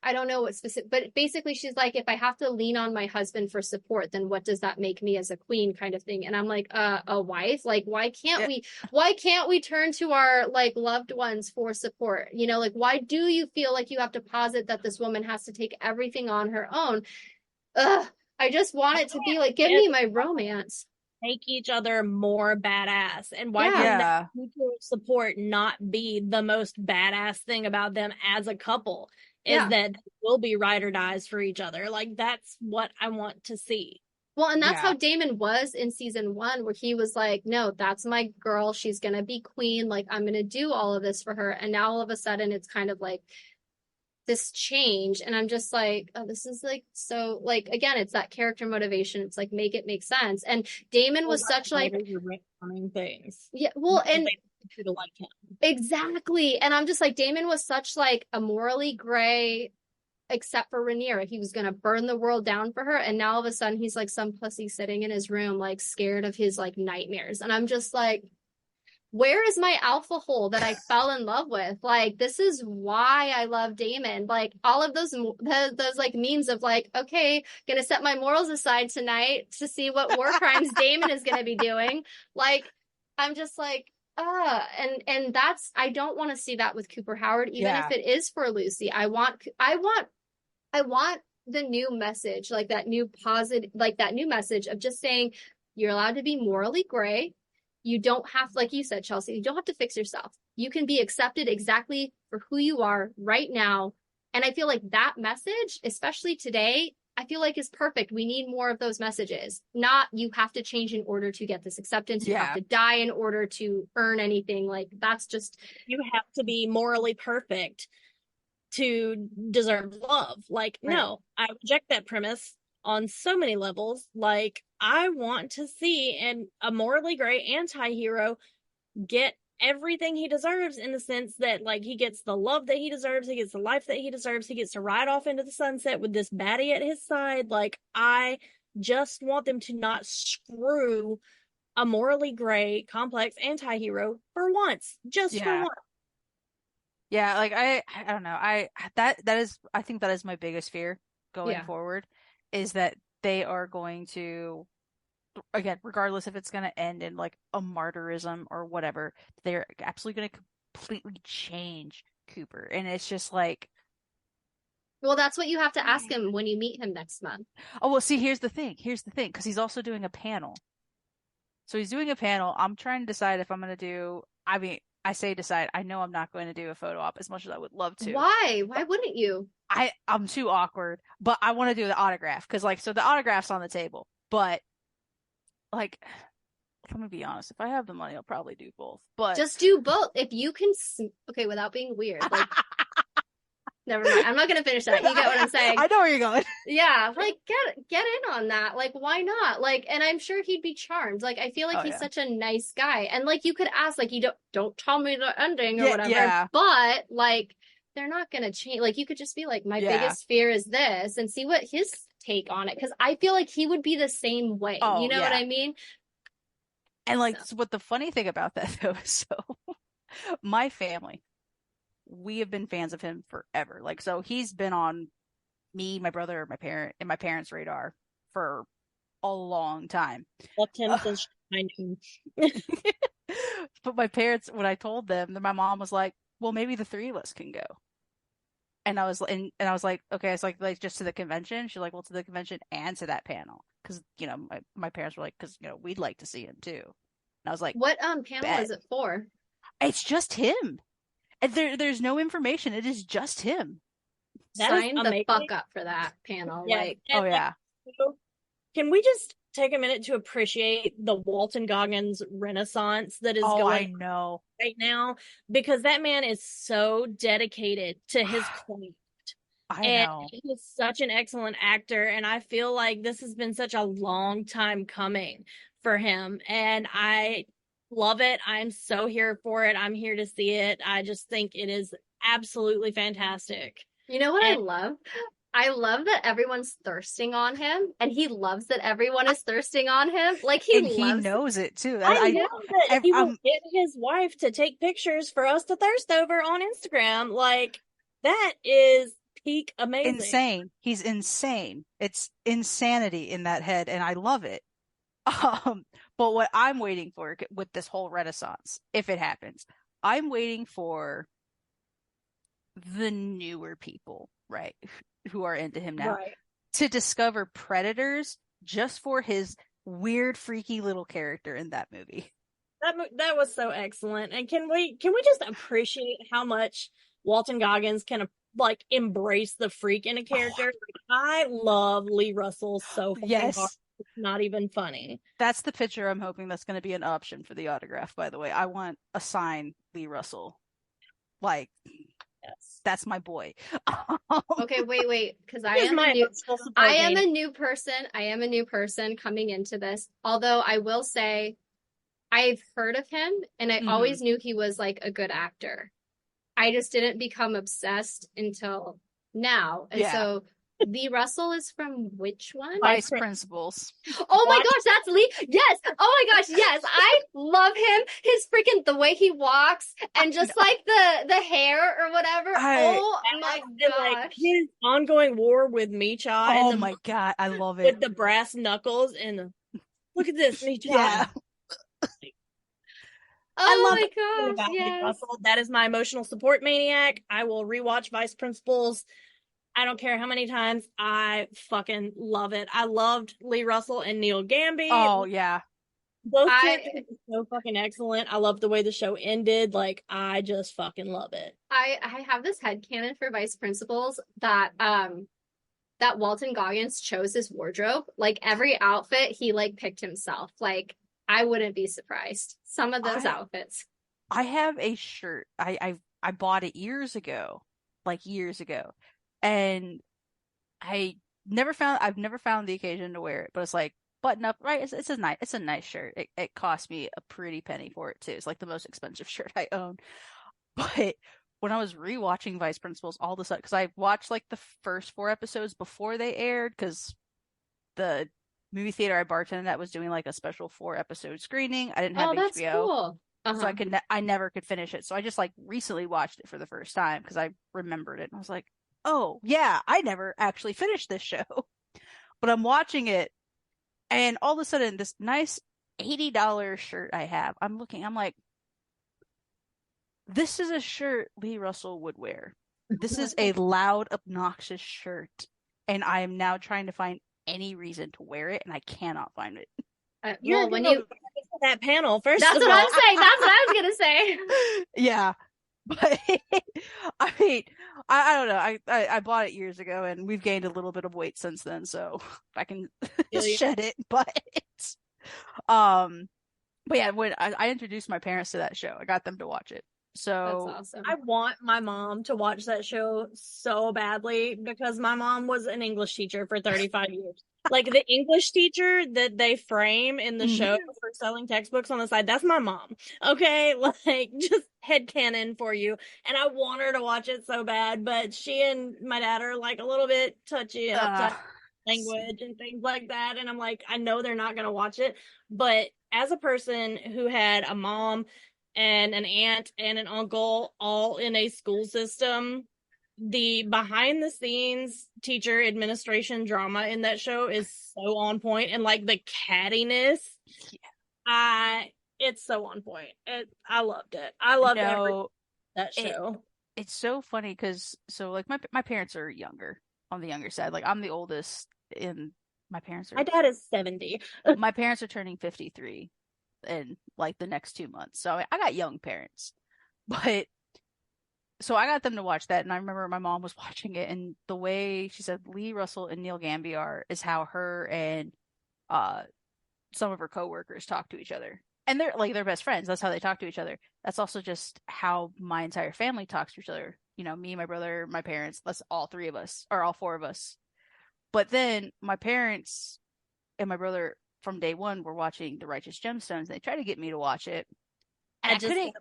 I don't know what specific, but basically she's like, if I have to lean on my husband for support, then what does that make me as a queen kind of thing? And I'm like, a wife? Like, Yeah. why can't we turn to our like loved ones for support? You know, like, why do you feel like you have to posit that this woman has to take everything on her own? Ugh, I just want it to be like, give me my romance. Make each other more badass. And why Yeah. can Yeah. that mutual support not be the most badass thing about them as a couple? Is Yeah. that they will be ride or dies for each other. Like that's what I want to see. Well, and that's Yeah. how Damon was in season 1, where he was like, no, that's my girl. She's going to be queen. Like, I'm going to do all of this for her. And now all of a sudden it's kind of like this change. And I'm just like, oh, this is like, so like, again, it's that character motivation. It's like, make it make sense. And Damon was such like, things. yeah, well, and To like him. exactly. And I'm just like, Damon was such like a morally gray except for Rhaenyra. He was going to burn the world down for her. And now all of a sudden he's like some pussy sitting in his room, like scared of his like nightmares. And I'm just like, where is my alpha hole that I fell in love with? Like, this is why I love Damon. Like, all of those like memes of like, okay, gonna set my morals aside tonight to see what war crimes Damon is gonna be doing. Like, I'm just like, and that's, I don't want to see that with Cooper Howard, even if it is for Lucy. I want the new message, like that new positive, like that new message of just saying you're allowed to be morally gray. You don't have, like you said, Chelsea, you don't have to fix yourself. You can be accepted exactly for who you are right now. And I feel like that message, especially today, I feel like is perfect. We need more of those messages. Not you have to change in order to get this acceptance. You have to die in order to earn anything. Like that's just, you have to be morally perfect to deserve love. Like, right. No, I reject that premise on so many levels. Like, I want to see a morally gray anti-hero get everything he deserves, in the sense that, like, he gets the love that he deserves, he gets the life that he deserves, he gets to ride off into the sunset with this baddie at his side. Like, I just want them to not screw a morally gray, complex anti-hero for once. Just for once. Yeah, like I don't know. I think that is my biggest fear going forward, is that they are going to, again, regardless if it's going to end in like a martyrism or whatever, they're absolutely going to completely change Cooper. And it's just like, well, that's what you have to ask him when you meet him next month. Oh, well, see, here's the thing, because he's also doing a panel. So he's doing a panel. I'm trying to decide if I'm going to do, I mean, I say decide. I know I'm not going to do a photo op as much as I would love to. Why? Why wouldn't you? I'm too awkward, but I want to do the autograph because, like, so the autograph's on the table. But, like, let me be honest. If I have the money, I'll probably do both. But just do both. If you can, okay, without being weird. Like, never mind. I'm not going to finish that. You get what I'm saying? I know where you're going. Yeah, like get in on that. Like, why not? Like, and I'm sure he'd be charmed. Like, I feel like he's such a nice guy. And like, you could ask, like, you don't tell me the ending or whatever. Yeah. But like, they're not gonna change. Like, you could just be like, my biggest fear is this, and see what his take on it. Because I feel like he would be the same way. You know what I mean? And like, so what the funny thing about that though is, so my family, we have been fans of him forever. Like, so he's been on me, my brother, my parents' radar for a long time. Loved him since I knew him. But my parents, when I told them, my mom was like, "Well, maybe the three of us can go." And I was like, "Okay." It's like just to the convention. She's like, "Well, to the convention and to that panel," because my parents were like, "Because we'd like to see him too." And I was like, "What panel is it for?" It's just him. And there's no information. It is just him. Sign the fuck up for that panel. Yeah. Like, oh yeah. Can we just take a minute to appreciate the Walton Goggins renaissance that is going on right now? Because that man is so dedicated to his craft. I know. He's such an excellent actor, and I feel like this has been such a long time coming for him, and I love it. I'm so here for it. I'm here to see it. I just think it is absolutely fantastic. You know what I love? I love that everyone's thirsting on him, and he loves that everyone is thirsting on him. Like, he knows it too. I know that he will get his wife to take pictures for us to thirst over on Instagram. Like, that is peak amazing. Insane. He's insane. It's insanity in that head, and I love it. But what I'm waiting for with this whole renaissance, if it happens, I'm waiting for the newer people, right, who are into him now, to discover Predators just for his weird, freaky little character in that movie. That was so excellent. And can we just appreciate how much Walton Goggins can like embrace the freak in a character? I love Lee Russell so fucking hard. It's not even funny. That's the picture I'm hoping that's going to be an option for the autograph, by the way. I want a signed Lee Russell. Like, yes, that's my boy. Okay, wait, because I am a new person. I am a new person coming into this. Although I will say, I've heard of him, and I always knew he was like a good actor. I just didn't become obsessed until now. And Yeah. so Lee Russell is from which one? Vice Principals. Oh my Watch. gosh, that's Lee. Yes. Oh my gosh, yes. I love him. His freaking the way he walks and just like the hair or whatever. Oh my And like gosh. his ongoing war with Micha and Oh my God, I love it. with the brass knuckles and look at this, Micha. Yeah. I Oh love my everything gosh, about Lee yes. Russell. That is my emotional support maniac. I will rewatch Vice Principals. I don't care how many times. I fucking love it. I loved Lee Russell and Neil Gamby. Oh yeah. Both characters are so fucking excellent. I love the way the show ended. Like, I just fucking love it. I have this headcanon for Vice Principals that Walton Goggins chose his wardrobe. Like every outfit he like picked himself. Like I wouldn't be surprised. Some of those outfits. I have a shirt. I bought it years ago. Like years ago. And I've never found the occasion to wear it, but it's like button up, right? It's a nice shirt. It cost me a pretty penny for it too. It's like the most expensive shirt I own. But when I was rewatching Vice Principals all of a sudden, because I watched like the first 4 episodes before they aired, because the movie theater I bartended at was doing like a special 4 episode screening. I didn't have Oh, that's HBO, cool. so I never could finish it. So I just like recently watched it for the first time because I remembered it, and I was like, oh yeah, I never actually finished this show, but I'm watching it, and all of a sudden this nice $80 shirt I have, I'm like, this is a shirt Lee Russell would wear. This is a loud, obnoxious shirt, and I am now trying to find any reason to wear it, and I cannot find it. Well, when you that panel first, that's what I'm saying. That's what I was gonna say. Yeah, but I mean, I don't know. I bought it years ago, and we've gained a little bit of weight since then, so I can shed it. But yeah, when I introduced my parents to that show, I got them to watch it. So that's awesome. I want my mom to watch that show so badly because my mom was an English teacher for 35 years. Like the English teacher that they frame in the show for selling textbooks on the side, that's my mom. Okay, like just headcanon for you. And I want her to watch it so bad, but she and my dad are like a little bit touchy about language and things like that. And I'm like, I know they're not gonna watch it, but as a person who had a mom and an aunt and an uncle all in a school system, the behind the scenes teacher administration drama in that show is so on point, and like the cattiness, it's so on point. I loved it. I loved that show. It's so funny because like my parents are younger, on the younger side. Like I'm the oldest, and my dad is 70. My parents are turning 53 in like the next 2 months, so I got young parents. But so I got them to watch that, and I remember my mom was watching it, and the way she said Lee Russell and Neil Gamby are is how her and some of her coworkers talk to each other, and they're best friends. That's how they talk to each other. That's also just how my entire family talks to each other. You know, me, my brother, my parents. That's all 3 of us, or all 4 of us. But then my parents and my brother from day one were watching The Righteous Gemstones. They tried to get me to watch it. And I couldn't.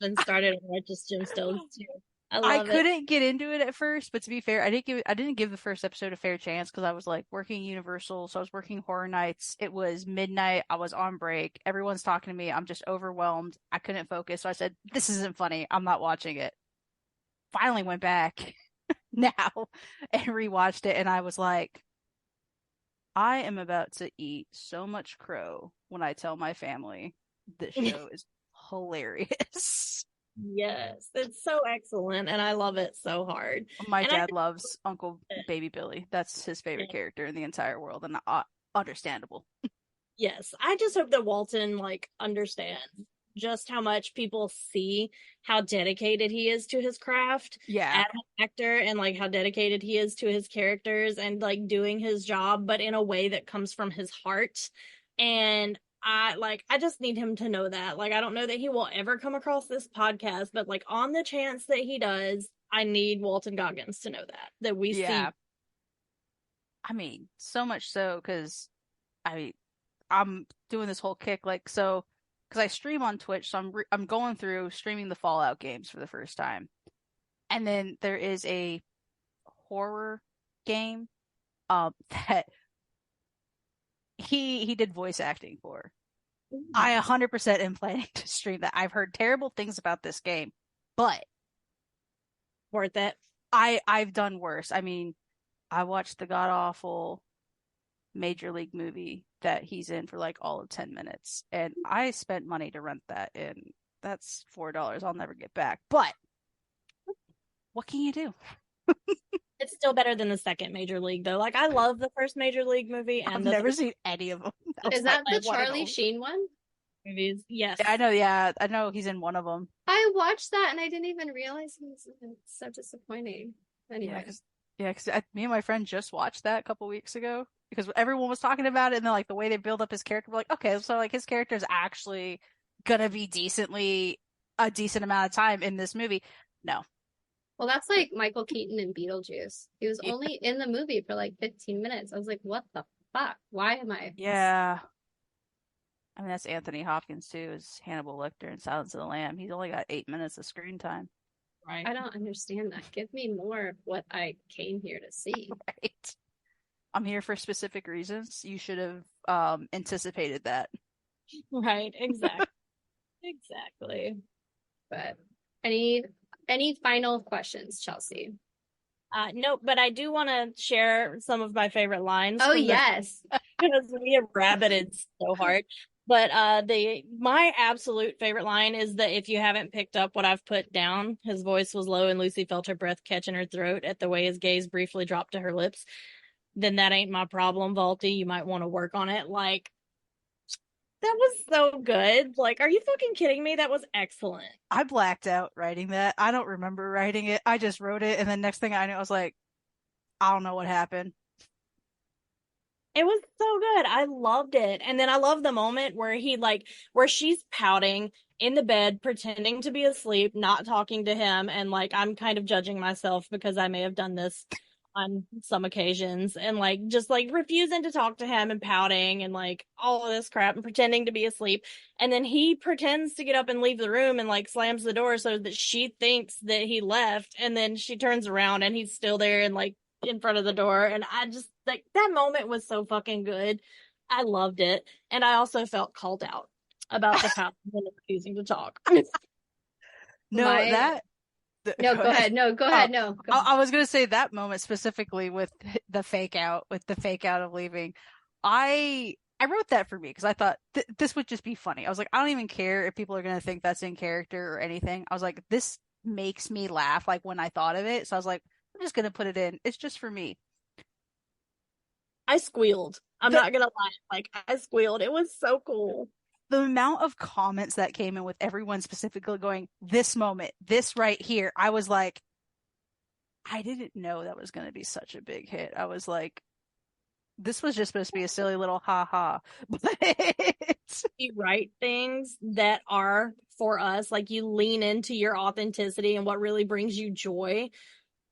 Been started on Righteous Gemstones too. I couldn't get into it at first, but to be fair, I didn't give the first episode a fair chance because I was like working Universal, so I was working Horror Nights. It was midnight. I was on break. Everyone's talking to me. I'm just overwhelmed. I couldn't focus, so I said, "This isn't funny. I'm not watching it." Finally, went back now and rewatched it, and I was like, I am about to eat so much crow when I tell my family this show is hilarious. Yes, it's so excellent, and I love it so hard. My dad loves Uncle Baby Billy. That's his favorite character in the entire world, and understandable. Yes, I just hope that Walton understands just how much people see how dedicated he is to his craft as an actor, and how dedicated he is to his characters and doing his job, but in a way that comes from his heart. And I just need him to know that. I don't know that he will ever come across this podcast, but on the chance that he does, I need Walton Goggins to know that we see. I mean, so much so because I'm doing this whole kick because I stream on Twitch, so I'm going through streaming the Fallout games for the first time, and then there is a horror game that he did voice acting for. I 100% am planning to stream that. I've heard terrible things about this game, but Worth it. I've done worse. I mean, I watched the god awful Major League movie that he's in for like all of 10 minutes, and I spent money to rent that, and that's $4 I'll never get back. But what can you do? It's still better than the second Major League, though. Like, I love the first Major League movie, and I've never seen any of them. Is that the Charlie Sheen one? movies. Yes. Yeah, I know. Yeah, I know he's in one of them. I watched that and I didn't even realize he was in it. It's so disappointing. Anyway. Because me and my friend just watched that a couple weeks ago because everyone was talking about it, and then like the way they build up his character, we're like, okay, so like his character is actually gonna be a decent amount of time in this movie. No. Well, that's like Michael Keaton in Beetlejuice. He was only in the movie for like 15 minutes. I was like, what the fuck? Why am I? Yeah. I mean, that's Anthony Hopkins too, as Hannibal Lecter in Silence of the Lamb. He's only got 8 minutes of screen time. Right. I don't understand that. Give me more of what I came here to see. Right. I'm here for specific reasons. You should have anticipated that. Right. Exactly. Exactly. But any final questions, Chelsea? Nope, but I do want to share some of my favorite lines. Oh, yes. Because we have rabbited so hard. But my absolute favorite line is that if you haven't picked up what I've put down, his voice was low and Lucy felt her breath catch in her throat at the way his gaze briefly dropped to her lips. Then that ain't my problem, Vaulty. You might want to work on it. Like, that was so good. Like, are you fucking kidding me? That was excellent. I blacked out writing that. I don't remember writing it. I just wrote it, and then next thing I knew, I was like, I don't know what happened. It was so good. I loved it. And then I love the moment where where she's pouting in the bed, pretending to be asleep, not talking to him. And like, I'm kind of judging myself because I may have done this on some occasions, and like, just like refusing to talk to him and pouting and like all of this crap and pretending to be asleep. And then he pretends to get up and leave the room and like slams the door so that she thinks that he left. And then she turns around and he's still there and like in front of the door. And I just like, that moment was so fucking good. I loved it. And I also felt called out about the fact that refusing to talk. No, No, go ahead. No, go ahead. No, go ahead. I was gonna say that moment specifically with the fake out of leaving. I wrote that for me because I thought this would just be funny. I was like, I don't even care if people are gonna think that's in character or anything. I was like, this makes me laugh like when I thought of it. So I was like, I'm just gonna put it in. It's just for me. I squealed. I'm not gonna lie. Like, I squealed. It was so cool. The amount of comments that came in with everyone specifically going, this moment, this right here, I was like, I didn't know that was going to be such a big hit. I was like, this was just supposed to be a silly little ha-ha. But you write things that are for us, like you lean into your authenticity and what really brings you joy.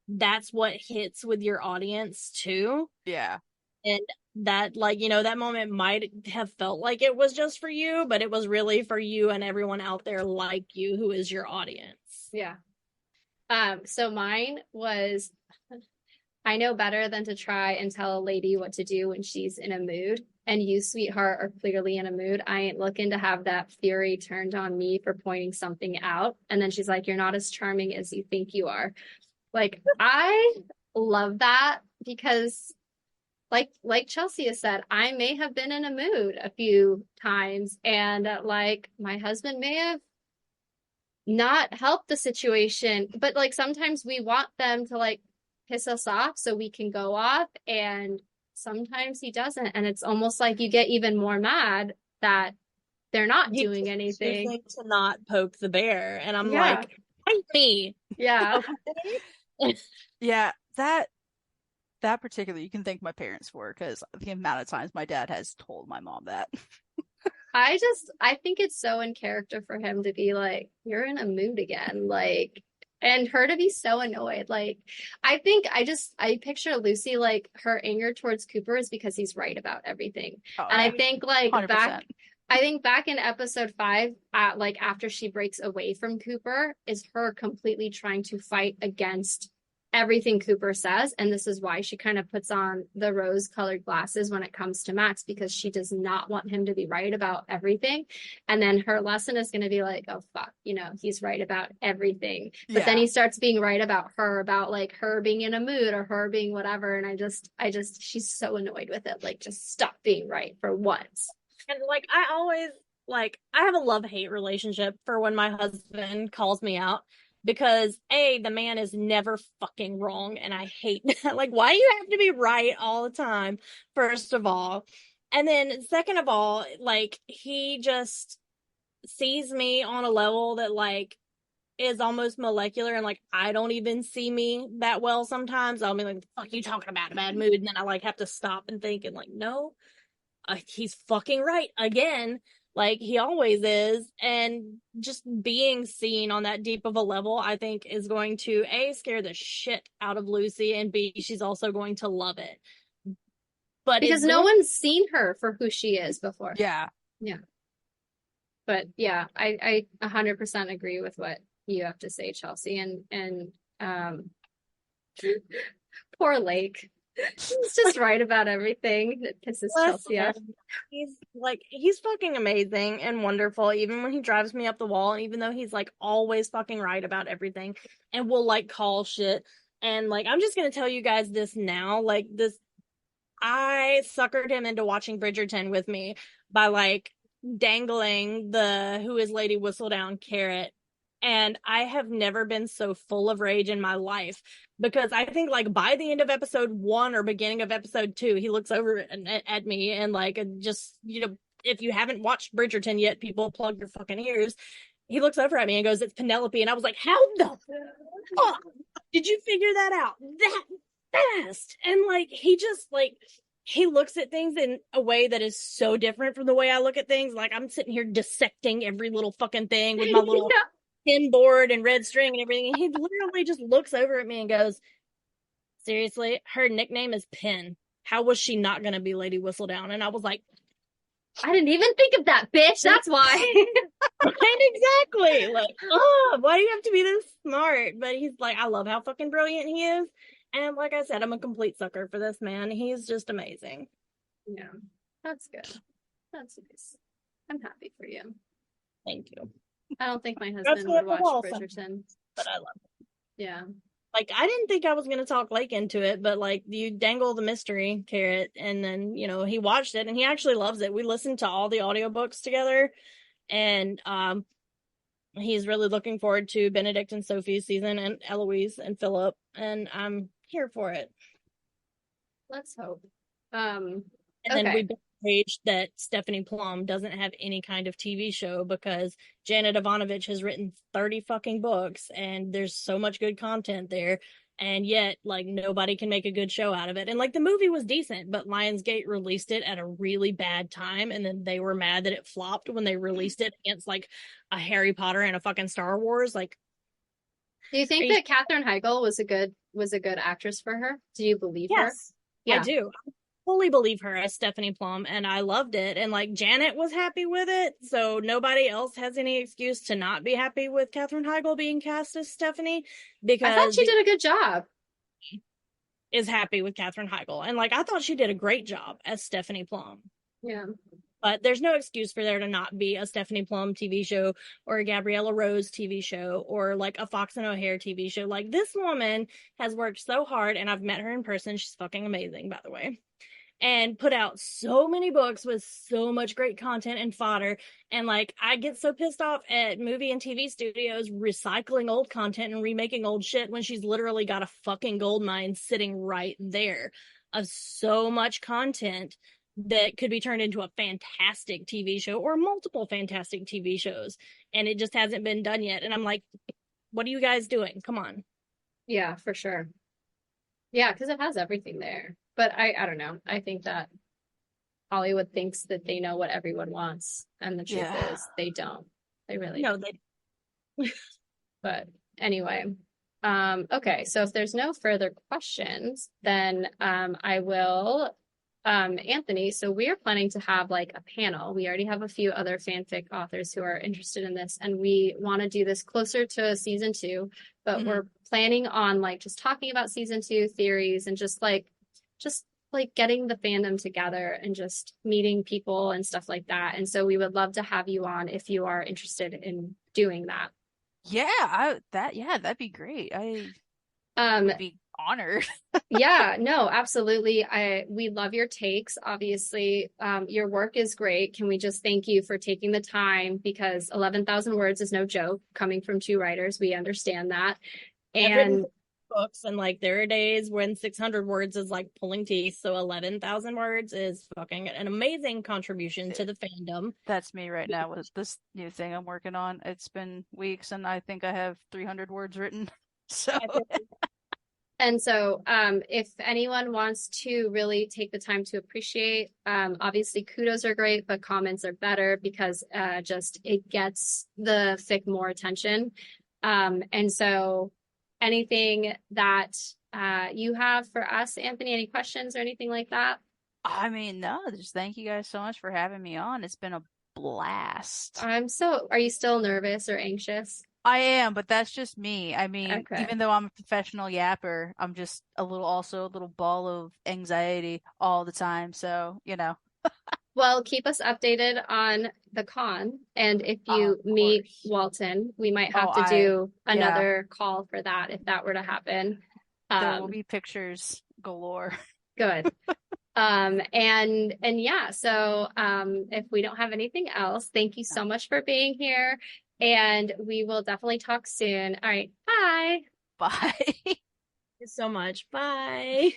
That's what hits with your audience too. Yeah. And that, like, you know, that moment might have felt like it was just for you, but it was really for you and everyone out there like you who is your audience. Yeah. So mine was, I know better than to try and tell a lady what to do when she's in a mood. And you, sweetheart, are clearly in a mood. I ain't looking to have that fury turned on me for pointing something out. And then she's like, you're not as charming as you think you are. Like, I love that because like Chelsea has said, I may have been in a mood a few times, and like my husband may have not helped the situation, but like sometimes we want them to like piss us off so we can go off, and sometimes he doesn't, and it's almost like you get even more mad that they're not doing anything to not poke the bear. And I'm like, fight me. Yeah. Yeah, that particular, you can thank my parents for, because the amount of times my dad has told my mom that. I think it's so in character for him to be like, you're in a mood again, like, and her to be so annoyed. Like, I picture Lucy, like, her anger towards Cooper is because he's right about everything. And I think like 100%. back in episode 5, like after she breaks away from Cooper, is her completely trying to fight against everything Cooper says. And this is why she kind of puts on the rose-colored glasses when it comes to Max, because she does not want him to be right about everything. And then her lesson is going to be like, oh, fuck, he's right about everything. But then he starts being right about her, about like her being in a mood or her being whatever. And I just, she's so annoyed with it. Like, just stop being right for once. And like, I always, like, I have a love-hate relationship for when my husband calls me out, because the man is never fucking wrong, and I hate that. Like, why do you have to be right all the time, first of all? And then second of all, like, he just sees me on a level that, like, is almost molecular, and like, I don't even see me that well sometimes. I'll be like, the fuck you talking about, a bad mood? And then I like have to stop and think, and like, no, he's fucking right again, like he always is. And just being seen on that deep of a level, I think, is going to A, scare the shit out of Lucy, and B, she's also going to love it. But because no one's seen her for who she is before. Yeah. But yeah, I 100% agree with what you have to say, Chelsea. And poor Lake. He's just right about everything that pisses Chelsea off. He's fucking amazing and wonderful, even when he drives me up the wall, and even though he's like always fucking right about everything and will like call shit. And like, I'm just gonna tell you guys this now, like, this, I suckered him into watching Bridgerton with me by like dangling the "who is Lady Whistledown" carrot. And I have never been so full of rage in my life, because I think like by the end of episode 1 or beginning of episode 2, he looks over at me and like, just, if you haven't watched Bridgerton yet, people, plug your fucking ears. He looks over at me and goes, "It's Penelope." And I was like, how the fuck did you figure that out that fast? And like, he just like, he looks at things in a way that is so different from the way I look at things. Like, I'm sitting here dissecting every little fucking thing with my little pin board and red string and everything, and he literally just looks over at me and goes, "Seriously, her nickname is Pin. How was she not gonna be Lady Whistledown?" And I was like, I didn't even think of that, bitch. That's why. Exactly. Like, oh, why do you have to be this smart? But he's like, I love how fucking brilliant he is. And like I said, I'm a complete sucker for this man. He's just amazing. Yeah, that's good. That's nice. I'm happy for you. Thank you. I don't think my husband would watch Bridgerton, but I love it. Yeah. Like, I didn't think I was going to talk Lake into it, but like, you dangle the mystery carrot, and then, he watched it, and he actually loves it. We listened to all the audiobooks together, and he's really looking forward to Benedict and Sophie's season, and Eloise and Philip, and I'm here for it. Let's hope. And then we've been enraged that Stephanie Plum doesn't have any kind of TV show, because Janet Ivanovich has written 30 fucking books, and there's so much good content there, and yet like nobody can make a good show out of it. And like, the movie was decent, but Lionsgate released it at a really bad time, and then they were mad that it flopped when they released it against like a Harry Potter and a fucking Star Wars. Like, do you think that Katherine Heigl was a good actress for her? Do you believe her? Yeah. I do. Fully believe her as Stephanie Plum, and I loved it. And like, Janet was happy with it, so nobody else has any excuse to not be happy with Katherine Heigl being cast as Stephanie, because I thought she did a good job. Is happy with Katherine Heigl, and like, I thought she did a great job as Stephanie Plum. Yeah. But there's no excuse for there to not be a Stephanie Plum TV show, or a Gabriella Rose TV show, or like a Fox and O'Hare TV show. Like, this woman has worked so hard, and I've met her in person. She's fucking amazing, by the way. And put out so many books with so much great content and fodder. And like, I get so pissed off at movie and TV studios recycling old content and remaking old shit, when she's literally got a fucking gold mine sitting right there of so much content that could be turned into a fantastic TV show, or multiple fantastic TV shows. And it just hasn't been done yet. And I'm like, what are you guys doing? Come on. Yeah, for sure. Yeah, because it has everything there. But I don't know. I think that Hollywood thinks that they know what everyone wants, and the truth is they don't. They really don't. But anyway, okay. So if there's no further questions, then I will, Anthony. So we are planning to have like a panel. We already have a few other fanfic authors who are interested in this, and we want to do this closer to season 2. But we're planning on like just talking about season 2 theories and just like getting the fandom together and just meeting people and stuff like that. And so we would love to have you on if you are interested in doing that. That'd be great. I Um, would be honored. yeah, no, absolutely. We love your takes. Obviously, your work is great. Can we just thank you for taking the time because 11,000 words is no joke coming from two writers. We understand that. I've written And books, and like there are days when 600 words is like pulling teeth. So 11,000 words is fucking an amazing contribution to the fandom. That's me right now with this new thing I'm working on. It's been weeks and I think I have 300 words written. So And so, if anyone wants to really take the time to appreciate, obviously kudos are great, but comments are better because just it gets the fic more attention. And so, anything that you have for us, Anthony, any questions or anything like that? I mean, no, just thank you guys so much for having me on. It's been a blast. Are you still nervous or anxious? I am, but that's just me. I mean, Okay. even though I'm a professional yapper, I'm just also a little ball of anxiety all the time. So, Well, keep us updated on the con. And if of you meet course. Walton, we might Oh, have to do yeah, another call for that if that were to happen. there will Um, be pictures galore. good. And yeah, so if we don't have anything else, thank you so much for being here. And we will definitely talk soon. All right, bye. Bye. Thank you so much. Bye.